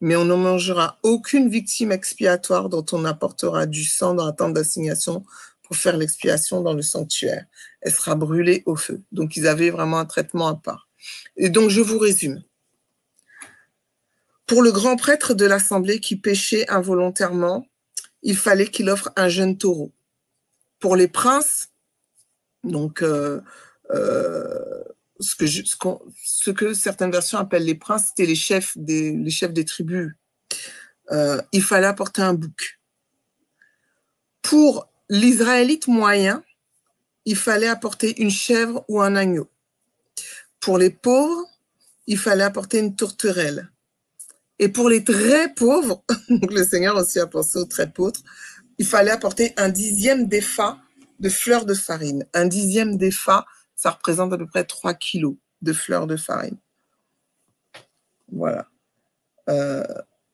A: Mais on ne mangera aucune victime expiatoire dont on apportera du sang dans la tente d'assignation pour faire l'expiation dans le sanctuaire. Elle sera brûlée au feu. Donc, ils avaient vraiment un traitement à part. Et donc, je vous résume. Pour le grand prêtre de l'Assemblée qui péchait involontairement, il fallait qu'il offre un jeune taureau. Pour les princes, donc ce que certaines versions appellent les princes, c'était les chefs des tribus. Il fallait apporter un bouc. Pour l'Israélite moyen, il fallait apporter une chèvre ou un agneau. Pour les pauvres, il fallait apporter une tourterelle. Et pour les très pauvres, donc le Seigneur aussi a pensé aux très pauvres, il fallait apporter un 10e d'épha de fleurs de farine. Un 10e d'épha, ça représente à peu près 3 kilos de fleurs de farine. Voilà.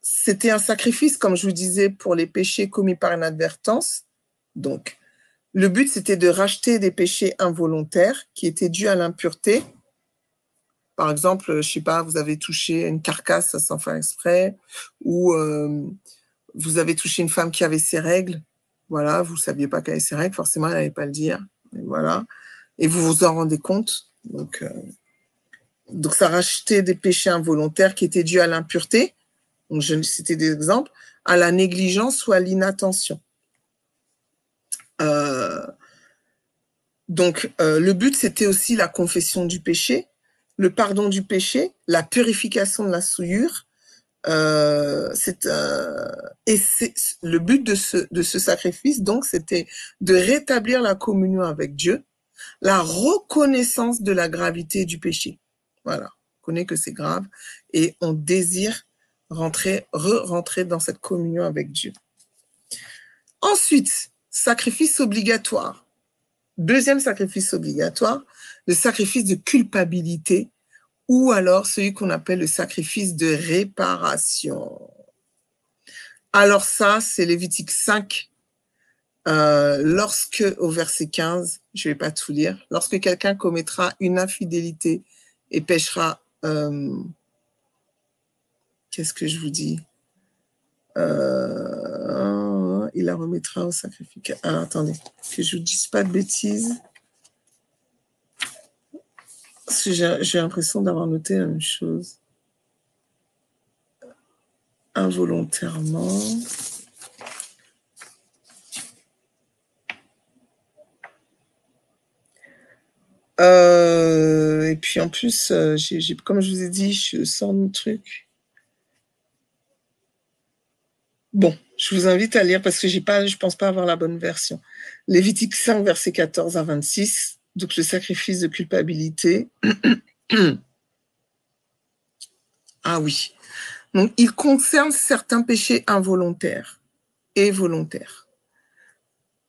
A: C'était un sacrifice, comme je vous disais, pour les péchés commis par inadvertance. Donc, le but, c'était de racheter des péchés involontaires qui étaient dus à l'impureté. Par exemple, je ne sais pas, vous avez touché une carcasse sans faire exprès, ou vous avez touché une femme qui avait ses règles. Voilà, vous ne saviez pas qu'elle avait ses règles, forcément, elle n'allait pas le dire. Et voilà. Et vous vous en rendez compte. Donc ça rachetait des péchés involontaires qui étaient dus à l'impureté. Donc, je citais des exemples, à la négligence ou à l'inattention. Le but, c'était aussi la confession du péché, le pardon du péché, la purification de la souillure. Le but de ce sacrifice, donc, c'était de rétablir la communion avec Dieu, la reconnaissance de la gravité du péché. Voilà, on connaît que c'est grave et on désire rentrer dans cette communion avec Dieu. Ensuite, sacrifice obligatoire. Deuxième sacrifice obligatoire, le sacrifice de culpabilité ou alors celui qu'on appelle le sacrifice de réparation. Alors ça, c'est Lévitique 5, lorsque, au verset 15, je ne vais pas tout lire, lorsque quelqu'un commettra une infidélité et péchera, qu'est-ce que je vous dis, il la remettra au sacrificateur. Alors, attendez, que je ne vous dise pas de bêtises. Parce que j'ai l'impression d'avoir noté la même chose. Involontairement. Et puis en plus, comme je vous ai dit, je sors mon truc. Bon, je vous invite à lire parce que je ne pense pas avoir la bonne version. Lévitique 5, versets 14 à 26. Donc le sacrifice de culpabilité. Ah oui. Donc il concerne certains péchés involontaires et volontaires.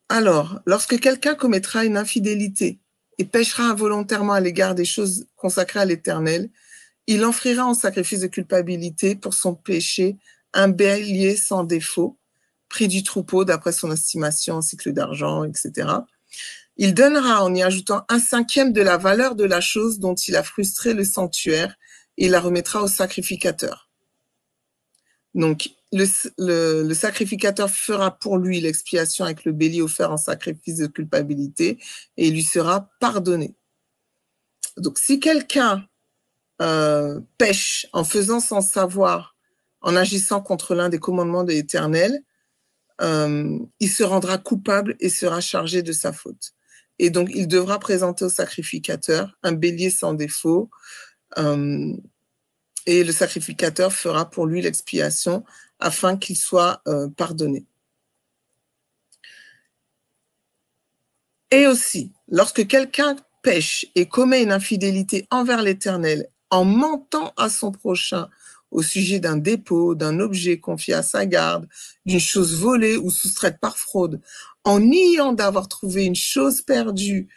A: Alors, lorsque quelqu'un commettra une infidélité et péchera involontairement à l'égard des choses consacrées à l'Éternel, il offrira en sacrifice de culpabilité pour son péché un bélier sans défaut, prix du troupeau d'après son estimation en cycle d'argent, etc. Il donnera en y ajoutant un 5e de la valeur de la chose dont il a frustré le sanctuaire et il la remettra au sacrificateur. Donc, le sacrificateur fera pour lui l'expiation avec le bélier offert en sacrifice de culpabilité et il lui sera pardonné. Donc, si quelqu'un pêche en faisant sans savoir, en agissant contre l'un des commandements de l'Éternel, il se rendra coupable et sera chargé de sa faute. Et donc, il devra présenter au sacrificateur un bélier sans défaut et le sacrificateur fera pour lui l'expiation afin qu'il soit pardonné. Et aussi, lorsque quelqu'un pêche et commet une infidélité envers l'Éternel en mentant à son prochain au sujet d'un dépôt, d'un objet confié à sa garde, d'une chose volée ou soustraite par fraude, en niant d'avoir trouvé une chose perdue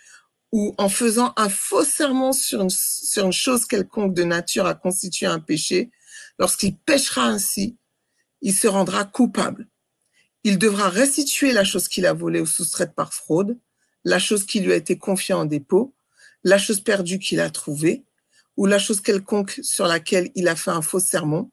A: ou en faisant un faux serment sur une chose quelconque de nature à constituer un péché, lorsqu'il péchera ainsi, il se rendra coupable. Il devra restituer la chose qu'il a volée ou soustraite par fraude, la chose qui lui a été confiée en dépôt, la chose perdue qu'il a trouvée, ou la chose quelconque sur laquelle il a fait un faux serment,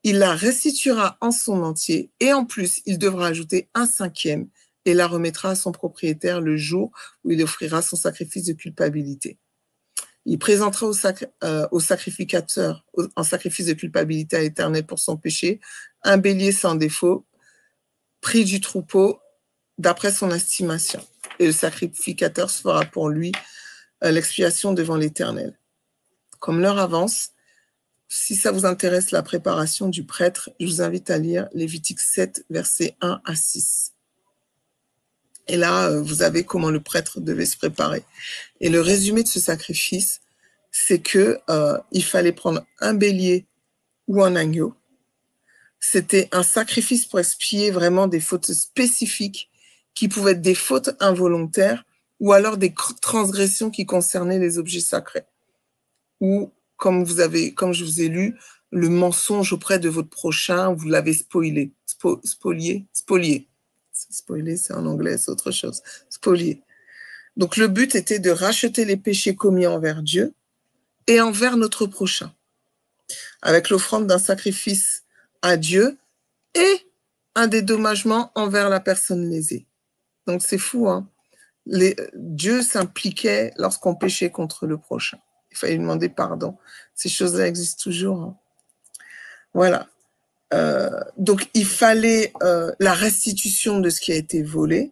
A: il la restituera en son entier et en plus, il devra ajouter un 5e et la remettra à son propriétaire le jour où il offrira son sacrifice de culpabilité. Il présentera au sacrificateur, en sacrifice de culpabilité à l'Éternel pour son péché, un bélier sans défaut, pris du troupeau d'après son estimation. Et le sacrificateur fera pour lui l'expiation devant l'Éternel. Comme l'heure avance, si ça vous intéresse la préparation du prêtre, je vous invite à lire Lévitique 7, versets 1 à 6. Et là, vous avez comment le prêtre devait se préparer. Et le résumé de ce sacrifice, c'est que il fallait prendre un bélier ou un agneau. C'était un sacrifice pour expier vraiment des fautes spécifiques qui pouvaient être des fautes involontaires ou alors des transgressions qui concernaient les objets sacrés. Ou, comme je vous ai lu, le mensonge auprès de votre prochain, vous l'avez spolié. Spolié. Spoiler, c'est en anglais, c'est autre chose. Spolier. Donc, le but était de racheter les péchés commis envers Dieu et envers notre prochain, avec l'offrande d'un sacrifice à Dieu et un dédommagement envers la personne lésée. Donc, c'est fou, hein. Dieu s'impliquait lorsqu'on péchait contre le prochain. Il fallait lui demander pardon. Ces choses-là existent toujours, hein. Voilà. Donc, il fallait la restitution de ce qui a été volé,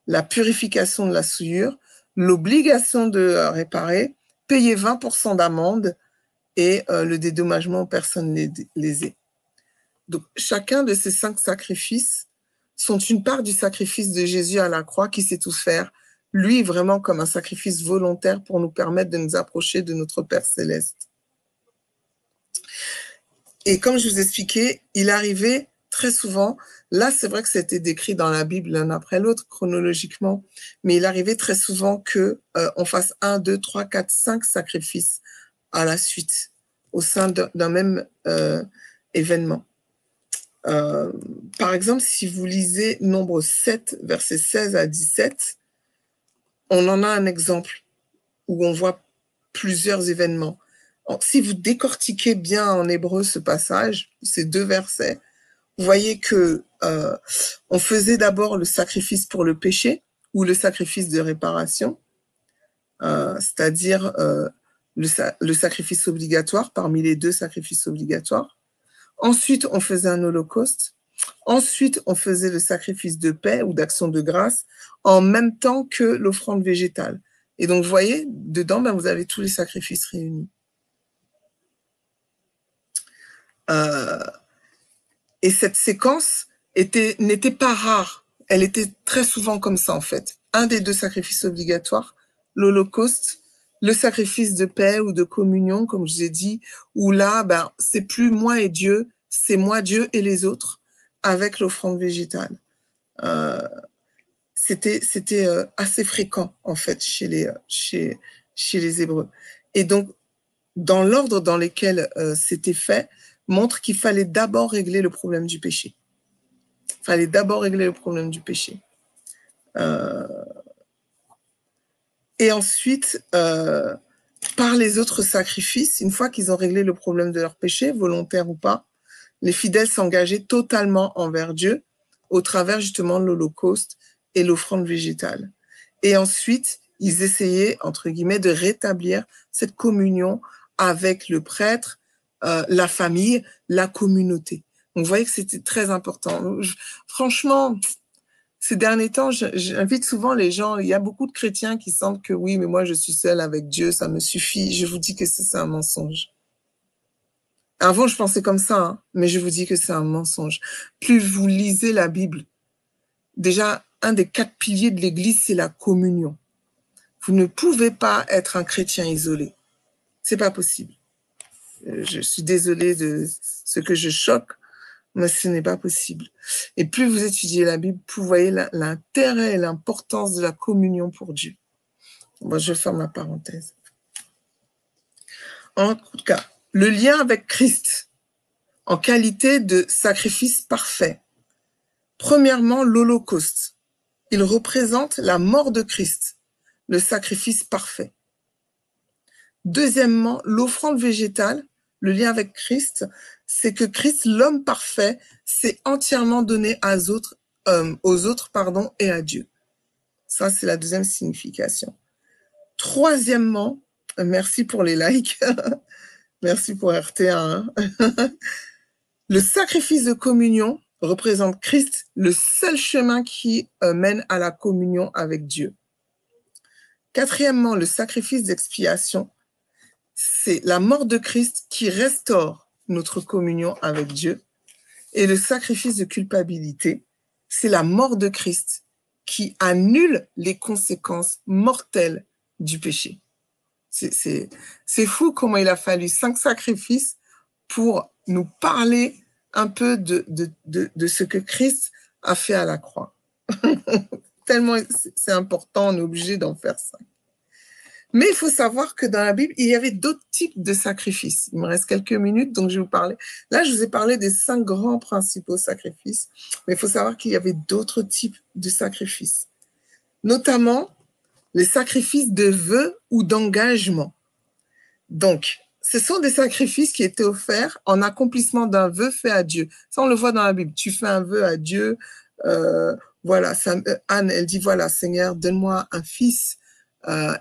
A: la purification de la souillure, l'obligation de réparer, payer 20% d'amende et le dédommagement aux personnes lésées. Donc, chacun de ces 5 sacrifices sont une part du sacrifice de Jésus à la croix qui s'est tout faire, lui vraiment comme un sacrifice volontaire pour nous permettre de nous approcher de notre Père céleste. Et comme je vous expliquais, il arrivait très souvent, là c'est vrai que c'était décrit dans la Bible l'un après l'autre chronologiquement, mais il arrivait très souvent qu'on fasse 1, 2, 3, 4, 5 sacrifices à la suite au sein d'un même événement. Par exemple, si vous lisez Nombre 7, versets 16 à 17, on en a un exemple où on voit plusieurs événements. Si vous décortiquez bien en hébreu ce passage, ces 2 versets, vous voyez que on faisait d'abord le sacrifice pour le péché ou le sacrifice de réparation, c'est-à-dire le sacrifice obligatoire parmi les 2 sacrifices obligatoires. Ensuite, on faisait un holocauste. Ensuite, on faisait le sacrifice de paix ou d'action de grâce en même temps que l'offrande végétale. Et donc, vous voyez, dedans, vous avez tous les sacrifices réunis. Et cette séquence n'était pas rare. Elle était très souvent comme ça, en fait. Un des 2 sacrifices obligatoires, l'holocauste, le sacrifice de paix ou de communion, comme je vous ai dit, où là, c'est plus moi et Dieu, c'est moi, Dieu et les autres, avec l'offrande végétale. C'était assez fréquent, en fait, chez les Hébreux. Et donc, dans l'ordre dans lequel c'était fait, montre qu'il fallait d'abord régler le problème du péché. Il fallait d'abord régler le problème du péché. Et ensuite, par les autres sacrifices, une fois qu'ils ont réglé le problème de leur péché, volontaire ou pas, les fidèles s'engageaient totalement envers Dieu au travers justement de l'holocauste et l'offrande végétale. Et ensuite, ils essayaient, entre guillemets, de rétablir cette communion avec le prêtre, la famille, la communauté. Donc, vous voyez que c'était très important. Franchement, ces derniers temps, j'invite souvent les gens, il y a beaucoup de chrétiens qui sentent que oui, mais moi je suis seule avec Dieu, ça me suffit. Je vous dis que c'est un mensonge. Avant, je pensais comme ça, hein, mais je vous dis que c'est un mensonge. Plus vous lisez la Bible, déjà, un des 4 piliers de l'Église, c'est la communion. Vous ne pouvez pas être un chrétien isolé. C'est pas possible. Je suis désolée de ce que je choque, mais ce n'est pas possible. Et plus vous étudiez la Bible, plus vous voyez l'intérêt et l'importance de la communion pour Dieu. Bon, je ferme la parenthèse. En tout cas, le lien avec Christ en qualité de sacrifice parfait. Premièrement, l'Holocauste. Il représente la mort de Christ, le sacrifice parfait. Deuxièmement, l'offrande végétale, le lien avec Christ, c'est que Christ, l'homme parfait, s'est entièrement donné aux autres, pardon, et à Dieu. Ça, c'est la deuxième signification. Troisièmement, merci pour les likes. Merci pour RT1. Le sacrifice de communion représente Christ, le seul chemin qui mène à la communion avec Dieu. Quatrièmement, le sacrifice d'expiation, c'est la mort de Christ qui restaure notre communion avec Dieu. Et le sacrifice de culpabilité, c'est la mort de Christ qui annule les conséquences mortelles du péché. C'est fou comment il a fallu 5 sacrifices pour nous parler un peu de ce que Christ a fait à la croix. Tellement c'est important, on est obligé d'en faire ça. Mais il faut savoir que dans la Bible, il y avait d'autres types de sacrifices. Il me reste quelques minutes, donc je vais vous parler. Là, je vous ai parlé des 5 grands principaux sacrifices, mais il faut savoir qu'il y avait d'autres types de sacrifices, notamment les sacrifices de vœux ou d'engagement. Donc, ce sont des sacrifices qui étaient offerts en accomplissement d'un vœu fait à Dieu. Ça, on le voit dans la Bible. Tu fais un vœu à Dieu. Voilà, Anne, elle dit, voilà, Seigneur, donne-moi un fils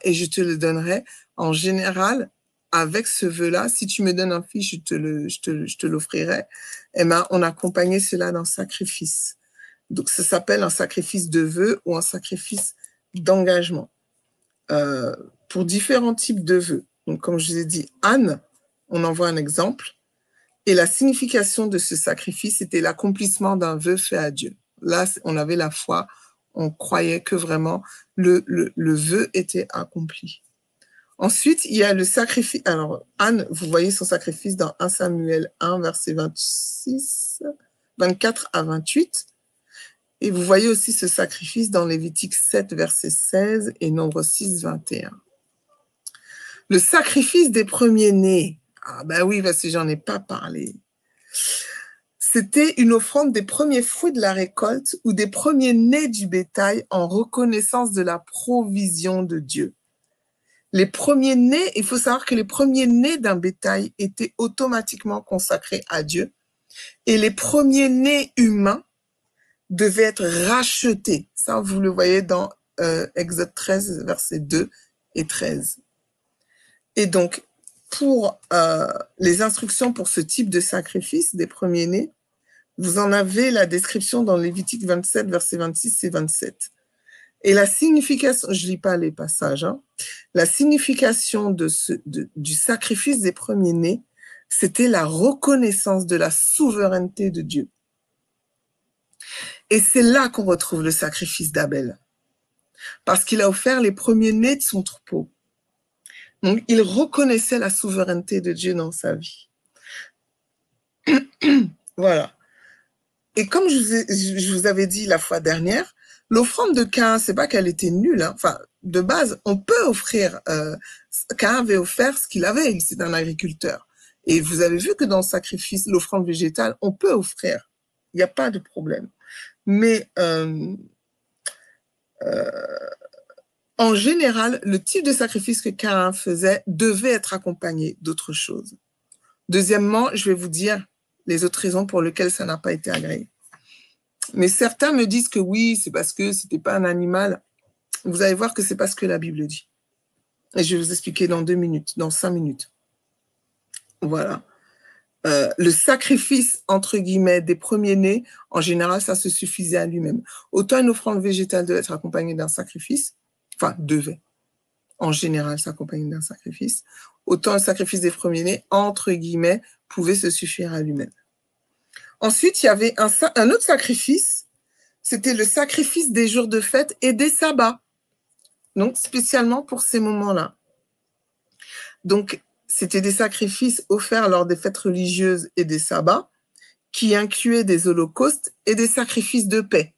A: et je te le donnerai. En général, avec ce vœu-là, si tu me donnes un fils, je te l'offrirai. Eh ben, on accompagnait cela d'un sacrifice. Donc, ça s'appelle un sacrifice de vœu ou un sacrifice d'engagement pour différents types de vœux. Donc, comme je vous ai dit, Anne, on en voit un exemple. Et la signification de ce sacrifice, c'était l'accomplissement d'un vœu fait à Dieu. Là, on avait la foi, on croyait que vraiment le vœu était accompli. Ensuite, il y a le sacrifice. Alors, Anne, vous voyez son sacrifice dans 1 Samuel 1, verset 24 à 28. Et vous voyez aussi ce sacrifice dans Lévitique 7, verset 16 et Nombre 6, 21. Le sacrifice des premiers-nés. Ah ben oui, parce que j'en ai pas parlé. C'était une offrande des premiers fruits de la récolte ou des premiers-nés du bétail en reconnaissance de la provision de Dieu. Les premiers-nés, il faut savoir que les premiers-nés d'un bétail étaient automatiquement consacrés à Dieu et les premiers-nés humains devaient être rachetés. Ça, vous le voyez dans Exode 13, versets 2 et 13. Et donc, pour les instructions pour ce type de sacrifice des premiers-nés, vous en avez la description dans Lévitique 27, versets 26 et 27. Et la signification, je ne lis pas les passages, hein, la signification du sacrifice des premiers-nés, c'était la reconnaissance de la souveraineté de Dieu. Et c'est là qu'on retrouve le sacrifice d'Abel, parce qu'il a offert les premiers-nés de son troupeau. Donc, il reconnaissait la souveraineté de Dieu dans sa vie. Voilà. Et comme je vous avais dit la fois dernière, l'offrande de Caïn, c'est pas qu'elle était nulle. Hein. Enfin, de base, on peut offrir. Caïn avait offert ce qu'il avait. C'est un agriculteur. Et vous avez vu que dans le sacrifice, l'offrande végétale, on peut offrir. Il n'y a pas de problème. Mais en général, le type de sacrifice que Caïn faisait devait être accompagné d'autres choses. Deuxièmement, je vais vous dire les autres raisons pour lesquelles ça n'a pas été agréé. Mais certains me disent que oui, c'est parce que c'était pas un animal. Vous allez voir que c'est pas ce que la Bible dit. Et je vais vous expliquer dans 2 minutes, dans 5 minutes. Voilà. Le sacrifice, entre guillemets, des premiers-nés, en général, ça se suffisait à lui-même. Autant une offrande végétale devait être accompagnée d'un sacrifice, enfin, devait, en général, s'accompagner d'un sacrifice, autant le sacrifice des premiers-nés, entre guillemets, pouvait se suffire à lui-même. Ensuite, il y avait un autre sacrifice, c'était le sacrifice des jours de fête et des sabbats. Donc, spécialement pour ces moments-là. Donc, c'était des sacrifices offerts lors des fêtes religieuses et des sabbats, qui incluaient des holocaustes et des sacrifices de paix.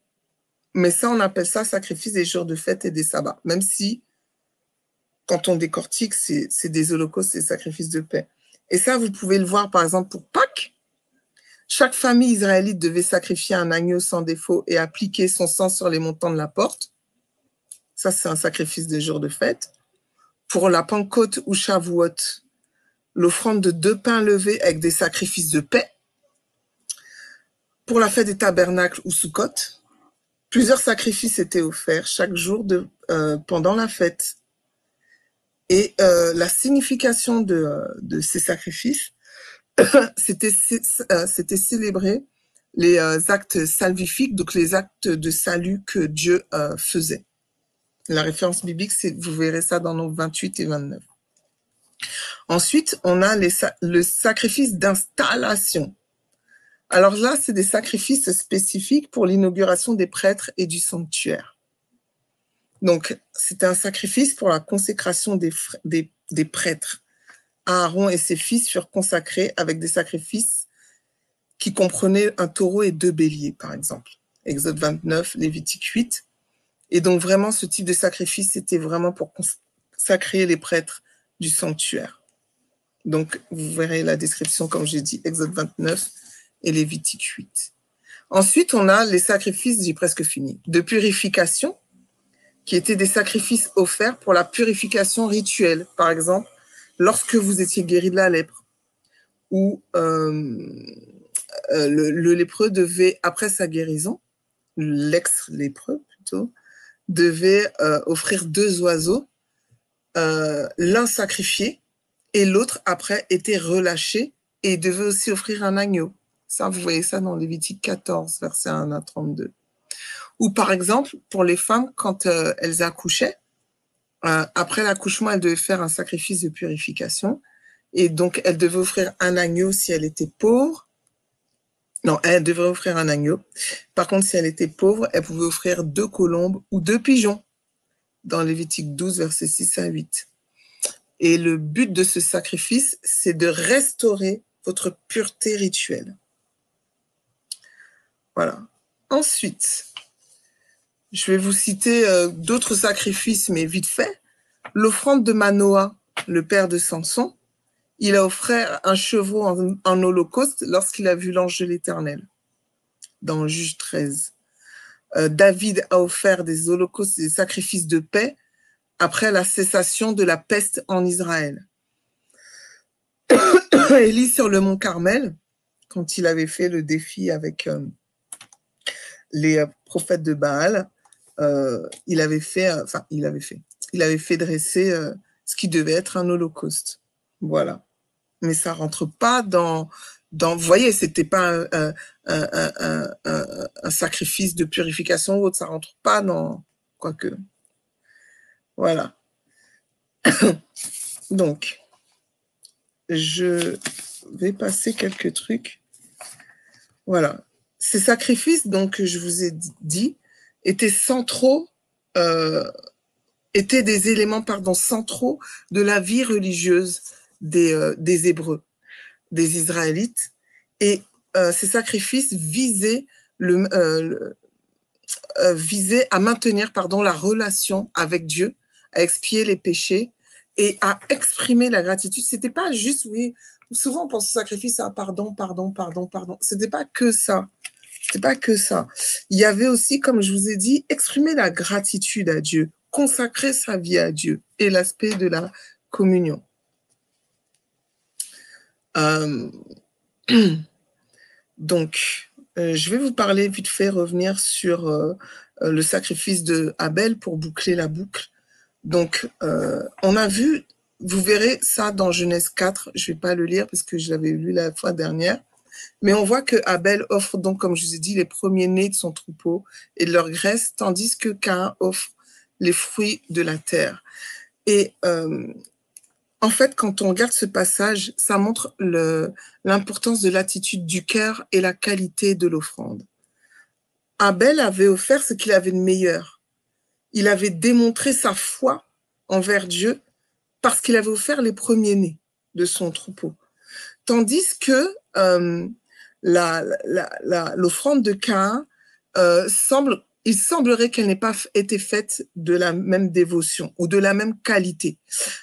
A: Mais ça, on appelle ça sacrifice des jours de fête et des sabbats, même si, quand on décortique, c'est des holocaustes et des sacrifices de paix. Et ça, vous pouvez le voir, par exemple, pour Pâques. Chaque famille israélite devait sacrifier un agneau sans défaut et appliquer son sang sur les montants de la porte. Ça, c'est un sacrifice des jours de fête. Pour la Pentecôte ou Shavuot, l'offrande de 2 pains levés avec des sacrifices de paix. Pour la fête des tabernacles ou Sukkot, Plusieurs sacrifices étaient offerts chaque jour pendant la fête. Et la signification de ces sacrifices, c'était célébrer les actes salvifiques, donc les actes de salut que Dieu faisait. La référence biblique, vous verrez ça dans nos 28 et 29. Ensuite, on a le sacrifice d'installation. Alors là, c'est des sacrifices spécifiques pour l'inauguration des prêtres et du sanctuaire. Donc, c'était un sacrifice pour la consécration des prêtres. Aaron et ses fils furent consacrés avec des sacrifices qui comprenaient un taureau et 2 béliers, par exemple. Exode 29, Lévitique 8. Et donc, vraiment, ce type de sacrifice, c'était vraiment pour consacrer les prêtres du sanctuaire. Donc, vous verrez la description, comme j'ai dit, Exode 29 et Lévitique 8. Ensuite, on a les sacrifices, j'ai presque fini, de purification, qui étaient des sacrifices offerts pour la purification rituelle. Par exemple, lorsque vous étiez guéri de la lèpre, ou le lépreux devait, après sa guérison, l'ex-lépreux plutôt, devait offrir 2 oiseaux, l'un sacrifié et l'autre, après, était relâché et il devait aussi offrir un agneau. Ça, vous voyez ça dans Lévitique 14, versets 1 à 32. Ou par exemple, pour les femmes, quand elles accouchaient, après l'accouchement, elles devaient faire un sacrifice de purification. Et donc, elles devaient offrir un agneau si elle était pauvre. Non, elle devrait offrir un agneau. Par contre, si elle était pauvre, elle pouvait offrir 2 colombes ou 2 pigeons, dans Lévitique 12, versets 6 à 8. Et le but de ce sacrifice, c'est de restaurer votre pureté rituelle. Voilà. Ensuite, je vais vous citer d'autres sacrifices, mais vite fait. L'offrande de Manoah, le père de Samson, il a offert un chevreau en holocauste lorsqu'il a vu l'ange de l'Éternel, dans Juge 13. David a offert des holocaustes et des sacrifices de paix après la cessation de la peste en Israël. Élie sur le mont Carmel, quand il avait fait le défi avec les prophètes de Baal, il avait fait dresser ce qui devait être un holocauste. Voilà. Mais ça rentre pas dans vous voyez, c'était pas un sacrifice de purification ou autre, ça rentre pas dans quoique. Voilà. Donc, je vais passer quelques trucs. Voilà. Ces sacrifices, donc, que je vous ai dit, étaient centraux, étaient des éléments, centraux de la vie religieuse des Hébreux, des Israélites. Et ces sacrifices visaient à maintenir la relation avec Dieu, à expier les péchés et à exprimer la gratitude. C'était pas juste, oui, souvent on pense au sacrifice à pardon. C'était pas que ça. C'était pas que ça. Il y avait aussi, comme je vous ai dit, exprimer la gratitude à Dieu, consacrer sa vie à Dieu et l'aspect de la communion. Donc, je vais vous parler vite fait, revenir sur le sacrifice de Abel pour boucler la boucle. Donc, on a vu, vous verrez ça dans Genèse 4, je ne vais pas le lire parce que je l'avais lu la fois dernière, mais on voit que Abel offre donc, comme je vous ai dit, les premiers-nés de son troupeau et de leur graisse, tandis que Caïn offre les fruits de la terre. Et en fait, quand on regarde ce passage, ça montre l'importance de l'attitude du cœur et la qualité de l'offrande. Abel avait offert ce qu'il avait de meilleur. Il avait démontré sa foi envers Dieu parce qu'il avait offert les premiers-nés de son troupeau. Tandis que l'offrande de Caïn il semblerait qu'elle n'ait pas été faite de la même dévotion ou de la même qualité.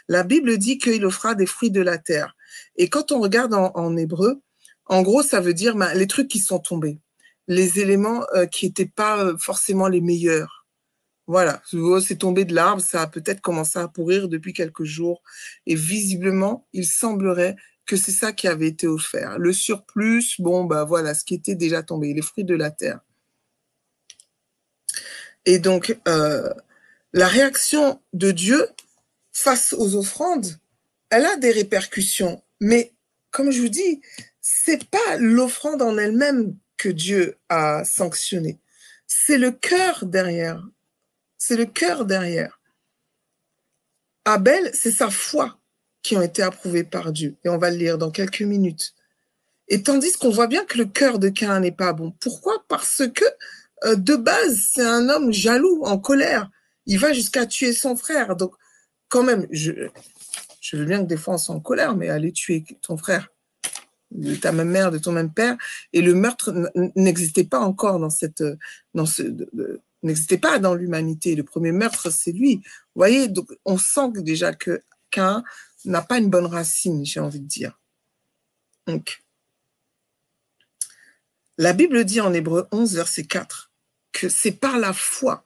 A: La Bible dit qu'il offra des fruits de la terre. Et quand on regarde en hébreu, en gros, ça veut dire les trucs qui sont tombés, les éléments qui n'étaient pas forcément les meilleurs. Voilà, c'est tombé de l'arbre, ça a peut-être commencé à pourrir depuis quelques jours. Et visiblement, il semblerait que c'est ça qui avait été offert. Le surplus, voilà, ce qui était déjà tombé, les fruits de la terre. Et donc, la réaction de Dieu face aux offrandes, elle a des répercussions. Mais comme je vous dis, c'est pas l'offrande en elle-même que Dieu a sanctionné. C'est le cœur derrière. C'est le cœur derrière. Abel, c'est sa foi qui ont été approuvées par Dieu. Et on va le lire dans quelques minutes. Et tandis qu'on voit bien que le cœur de Caïn n'est pas bon. Pourquoi? Parce que de base, c'est un homme jaloux, en colère. Il va jusqu'à tuer son frère. Donc, quand même, je veux bien que des fois on soit en colère, mais aller tuer ton frère, de ta même mère, de ton même père, et le meurtre n'existait pas encore n'existait pas dans l'humanité. Le premier meurtre, c'est lui. Vous voyez, donc on sent déjà que Caïn n'a pas une bonne racine, j'ai envie de dire. Donc, la Bible dit en Hébreux 11, verset 4, que c'est par la foi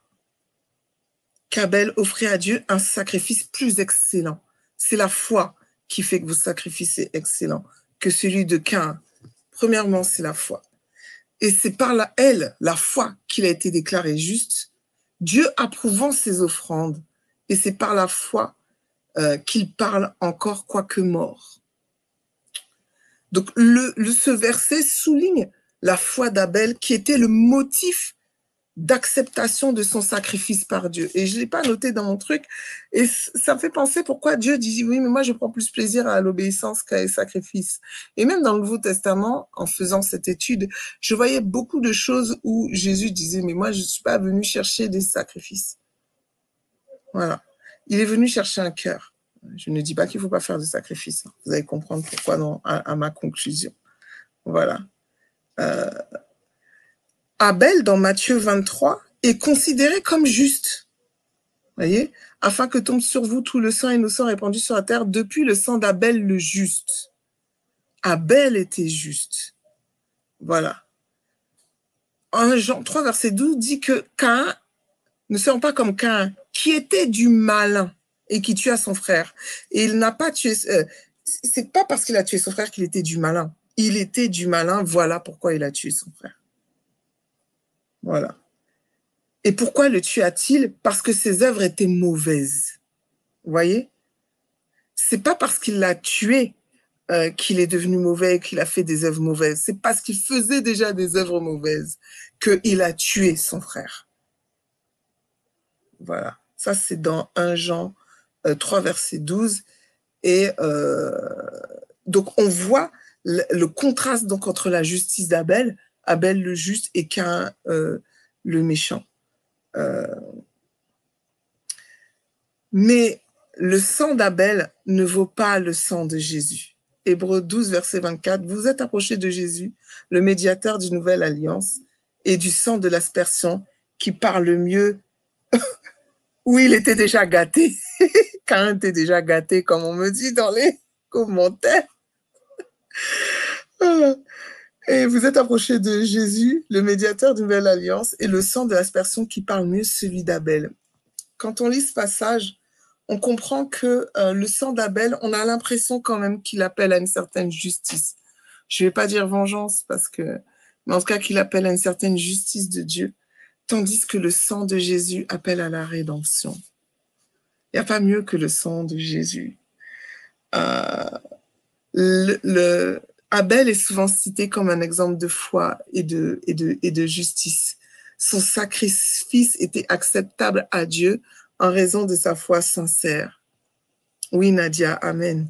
A: qu'Abel offrait à Dieu un sacrifice plus excellent. C'est la foi qui fait que vos sacrifices est excellent que celui de Caïn. Premièrement, c'est la foi. Et c'est par la foi qu'il a été déclaré juste, Dieu approuvant ses offrandes. Et c'est par la foi qu'il parle encore quoique mort. Donc, ce verset souligne la foi d'Abel qui était le motif d'acceptation de son sacrifice par Dieu. Et je ne l'ai pas noté dans mon truc. Et ça me fait penser pourquoi Dieu dit, oui, mais moi, je prends plus plaisir à l'obéissance qu'à les sacrifices. Et même dans le Nouveau Testament, en faisant cette étude, je voyais beaucoup de choses où Jésus disait, mais moi, je ne suis pas venu chercher des sacrifices. Voilà. Il est venu chercher un cœur. Je ne dis pas qu'il ne faut pas faire de sacrifices. Vous allez comprendre pourquoi à ma conclusion. Voilà. Abel, dans Matthieu 23, est considéré comme juste. Voyez, afin que tombe sur vous tout le sang innocent répandu sur la terre depuis le sang d'Abel le juste. Abel était juste. Voilà. 1 Jean 3, verset 12 dit que Caïn, ne serons pas comme Caïn, qui était du malin et qui tua son frère. Et il n'a pas tué... c'est pas parce qu'il a tué son frère qu'il était du malin. Il était du malin, voilà pourquoi il a tué son frère. Voilà. Et pourquoi le tua-t-il? Parce que ses œuvres étaient mauvaises. Vous voyez? C'est pas parce qu'il l'a tué qu'il est devenu mauvais, qu'il a fait des œuvres mauvaises. C'est parce qu'il faisait déjà des œuvres mauvaises qu'il a tué son frère. Voilà. Ça, c'est dans 1 Jean 3, verset 12. Et donc, on voit le contraste donc, entre la justice d'Abel, Abel le juste, et Caïn le méchant. Mais le sang d'Abel ne vaut pas le sang de Jésus. Hébreux 12, verset 24, vous êtes approchés de Jésus, le médiateur d'une nouvelle alliance, et du sang de l'aspersion qui parle mieux. Oui, il était déjà gâté. Caïn était déjà gâté, comme on me dit dans les commentaires. Et vous êtes approchés de Jésus, le médiateur d'une nouvelle alliance, et le sang de l'aspersion qui parle mieux celui d'Abel. Quand on lit ce passage, on comprend que le sang d'Abel, on a l'impression quand même qu'il appelle à une certaine justice. Je ne vais pas dire vengeance, mais en tout cas qu'il appelle à une certaine justice de Dieu, tandis que le sang de Jésus appelle à la rédemption. Il n'y a pas mieux que le sang de Jésus. Abel est souvent cité comme un exemple de foi et de justice. Son sacrifice était acceptable à Dieu en raison de sa foi sincère. Oui, Nadia, amen.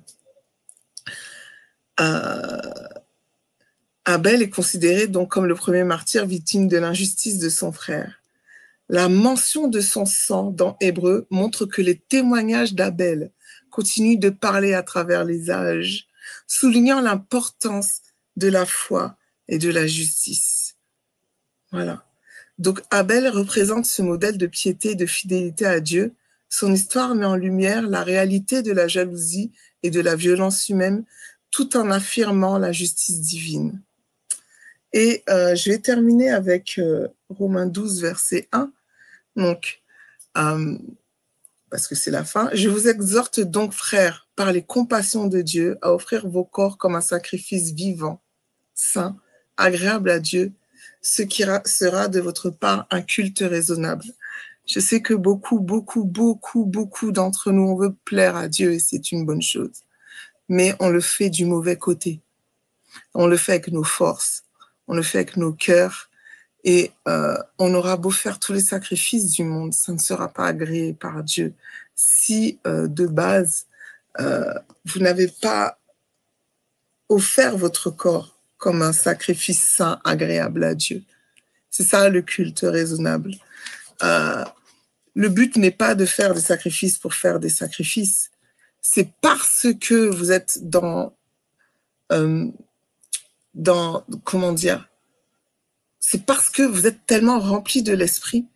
A: Abel est considéré donc comme le premier martyr victime de l'injustice de son frère. La mention de son sang dans Hébreux montre que les témoignages d'Abel continuent de parler à travers les âges, soulignant l'importance de la foi et de la justice. Voilà. Donc Abel représente ce modèle de piété et de fidélité à Dieu. Son histoire met en lumière la réalité de la jalousie et de la violence humaine, tout en affirmant la justice divine. Et je vais terminer avec Romains 12, verset 1. Donc, parce que c'est la fin, je vous exhorte donc, frères, par les compassions de Dieu, à offrir vos corps comme un sacrifice vivant, saint, agréable à Dieu, ce qui sera de votre part un culte raisonnable. Je sais que beaucoup d'entre nous, on veut plaire à Dieu et c'est une bonne chose. Mais on le fait du mauvais côté. On le fait avec nos forces, on le fait avec nos cœurs. Et on aura beau faire tous les sacrifices du monde, ça ne sera pas agréé par Dieu. Si de base, vous n'avez pas offert votre corps comme un sacrifice saint, agréable à Dieu. C'est ça le culte raisonnable. Le but n'est pas de faire des sacrifices pour faire des sacrifices. C'est parce que vous êtes comment dire, c'est parce que vous êtes tellement rempli de l'esprit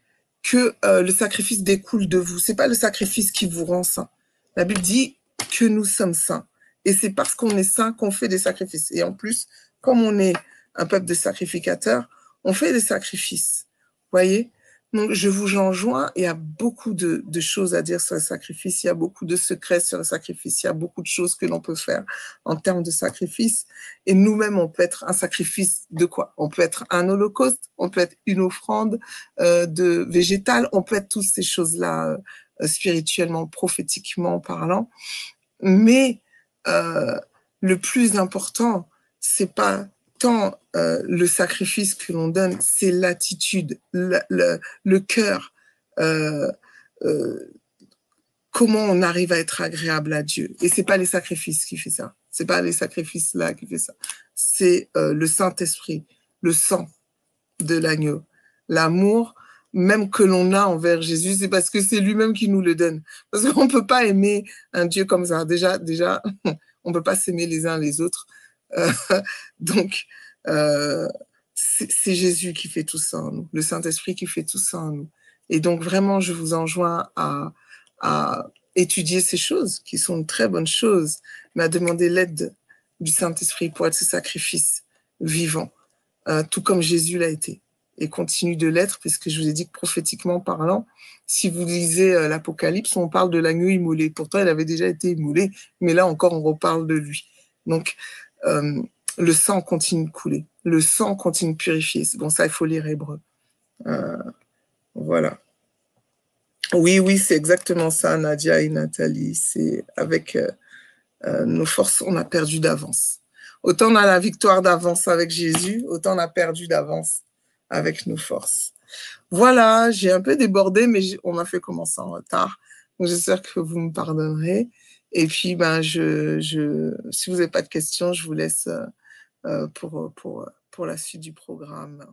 A: que le sacrifice découle de vous. C'est pas le sacrifice qui vous rend saint. La Bible dit que nous sommes saints. Et c'est parce qu'on est saint qu'on fait des sacrifices. Et en plus, comme on est un peuple de sacrificateurs, on fait des sacrifices. Vous voyez? Donc, je vous enjoins, il y a beaucoup de choses à dire sur le sacrifice, il y a beaucoup de secrets sur le sacrifice, il y a beaucoup de choses que l'on peut faire en termes de sacrifice. Et nous-mêmes, on peut être un sacrifice de quoi? On peut être un holocauste, on peut être une offrande de végétale, on peut être toutes ces choses-là spirituellement, prophétiquement parlant. Mais le plus important, c'est pas tant le sacrifice que l'on donne, c'est l'attitude, le cœur, comment on arrive à être agréable à Dieu. Et c'est pas les sacrifices qui fait ça. C'est pas les sacrifices là qui fait ça. C'est le Saint-Esprit, le sang de l'agneau, l'amour même que l'on a envers Jésus, c'est parce que c'est lui-même qui nous le donne. Parce qu'on peut pas aimer un Dieu comme ça. Déjà, on peut pas s'aimer les uns les autres. Donc, c'est Jésus qui fait tout ça en nous, le Saint-Esprit qui fait tout ça en nous. Et donc, vraiment, je vous enjoins à étudier ces choses, qui sont une très bonne chose, mais à demander l'aide du Saint-Esprit pour être ce sacrifice vivant, tout comme Jésus l'a été, et continue de l'être, puisque je vous ai dit que prophétiquement parlant, si vous lisez l'Apocalypse, on parle de l'agneau immolé. Pourtant, il avait déjà été immolé, mais là encore, on reparle de lui. Donc, le sang continue de couler, le sang continue de purifier. C'est bon, ça, il faut lire Hébreu. Voilà. Oui, c'est exactement ça, Nadia et Nathalie. C'est avec nos forces, on a perdu d'avance. Autant on a la victoire d'avance avec Jésus, autant on a perdu d'avance avec nos forces. Voilà, j'ai un peu débordé, mais on m'a fait commencer en retard. Donc j'espère que vous me pardonnerez. Et puis, si vous n'avez pas de questions, je vous laisse pour la suite du programme.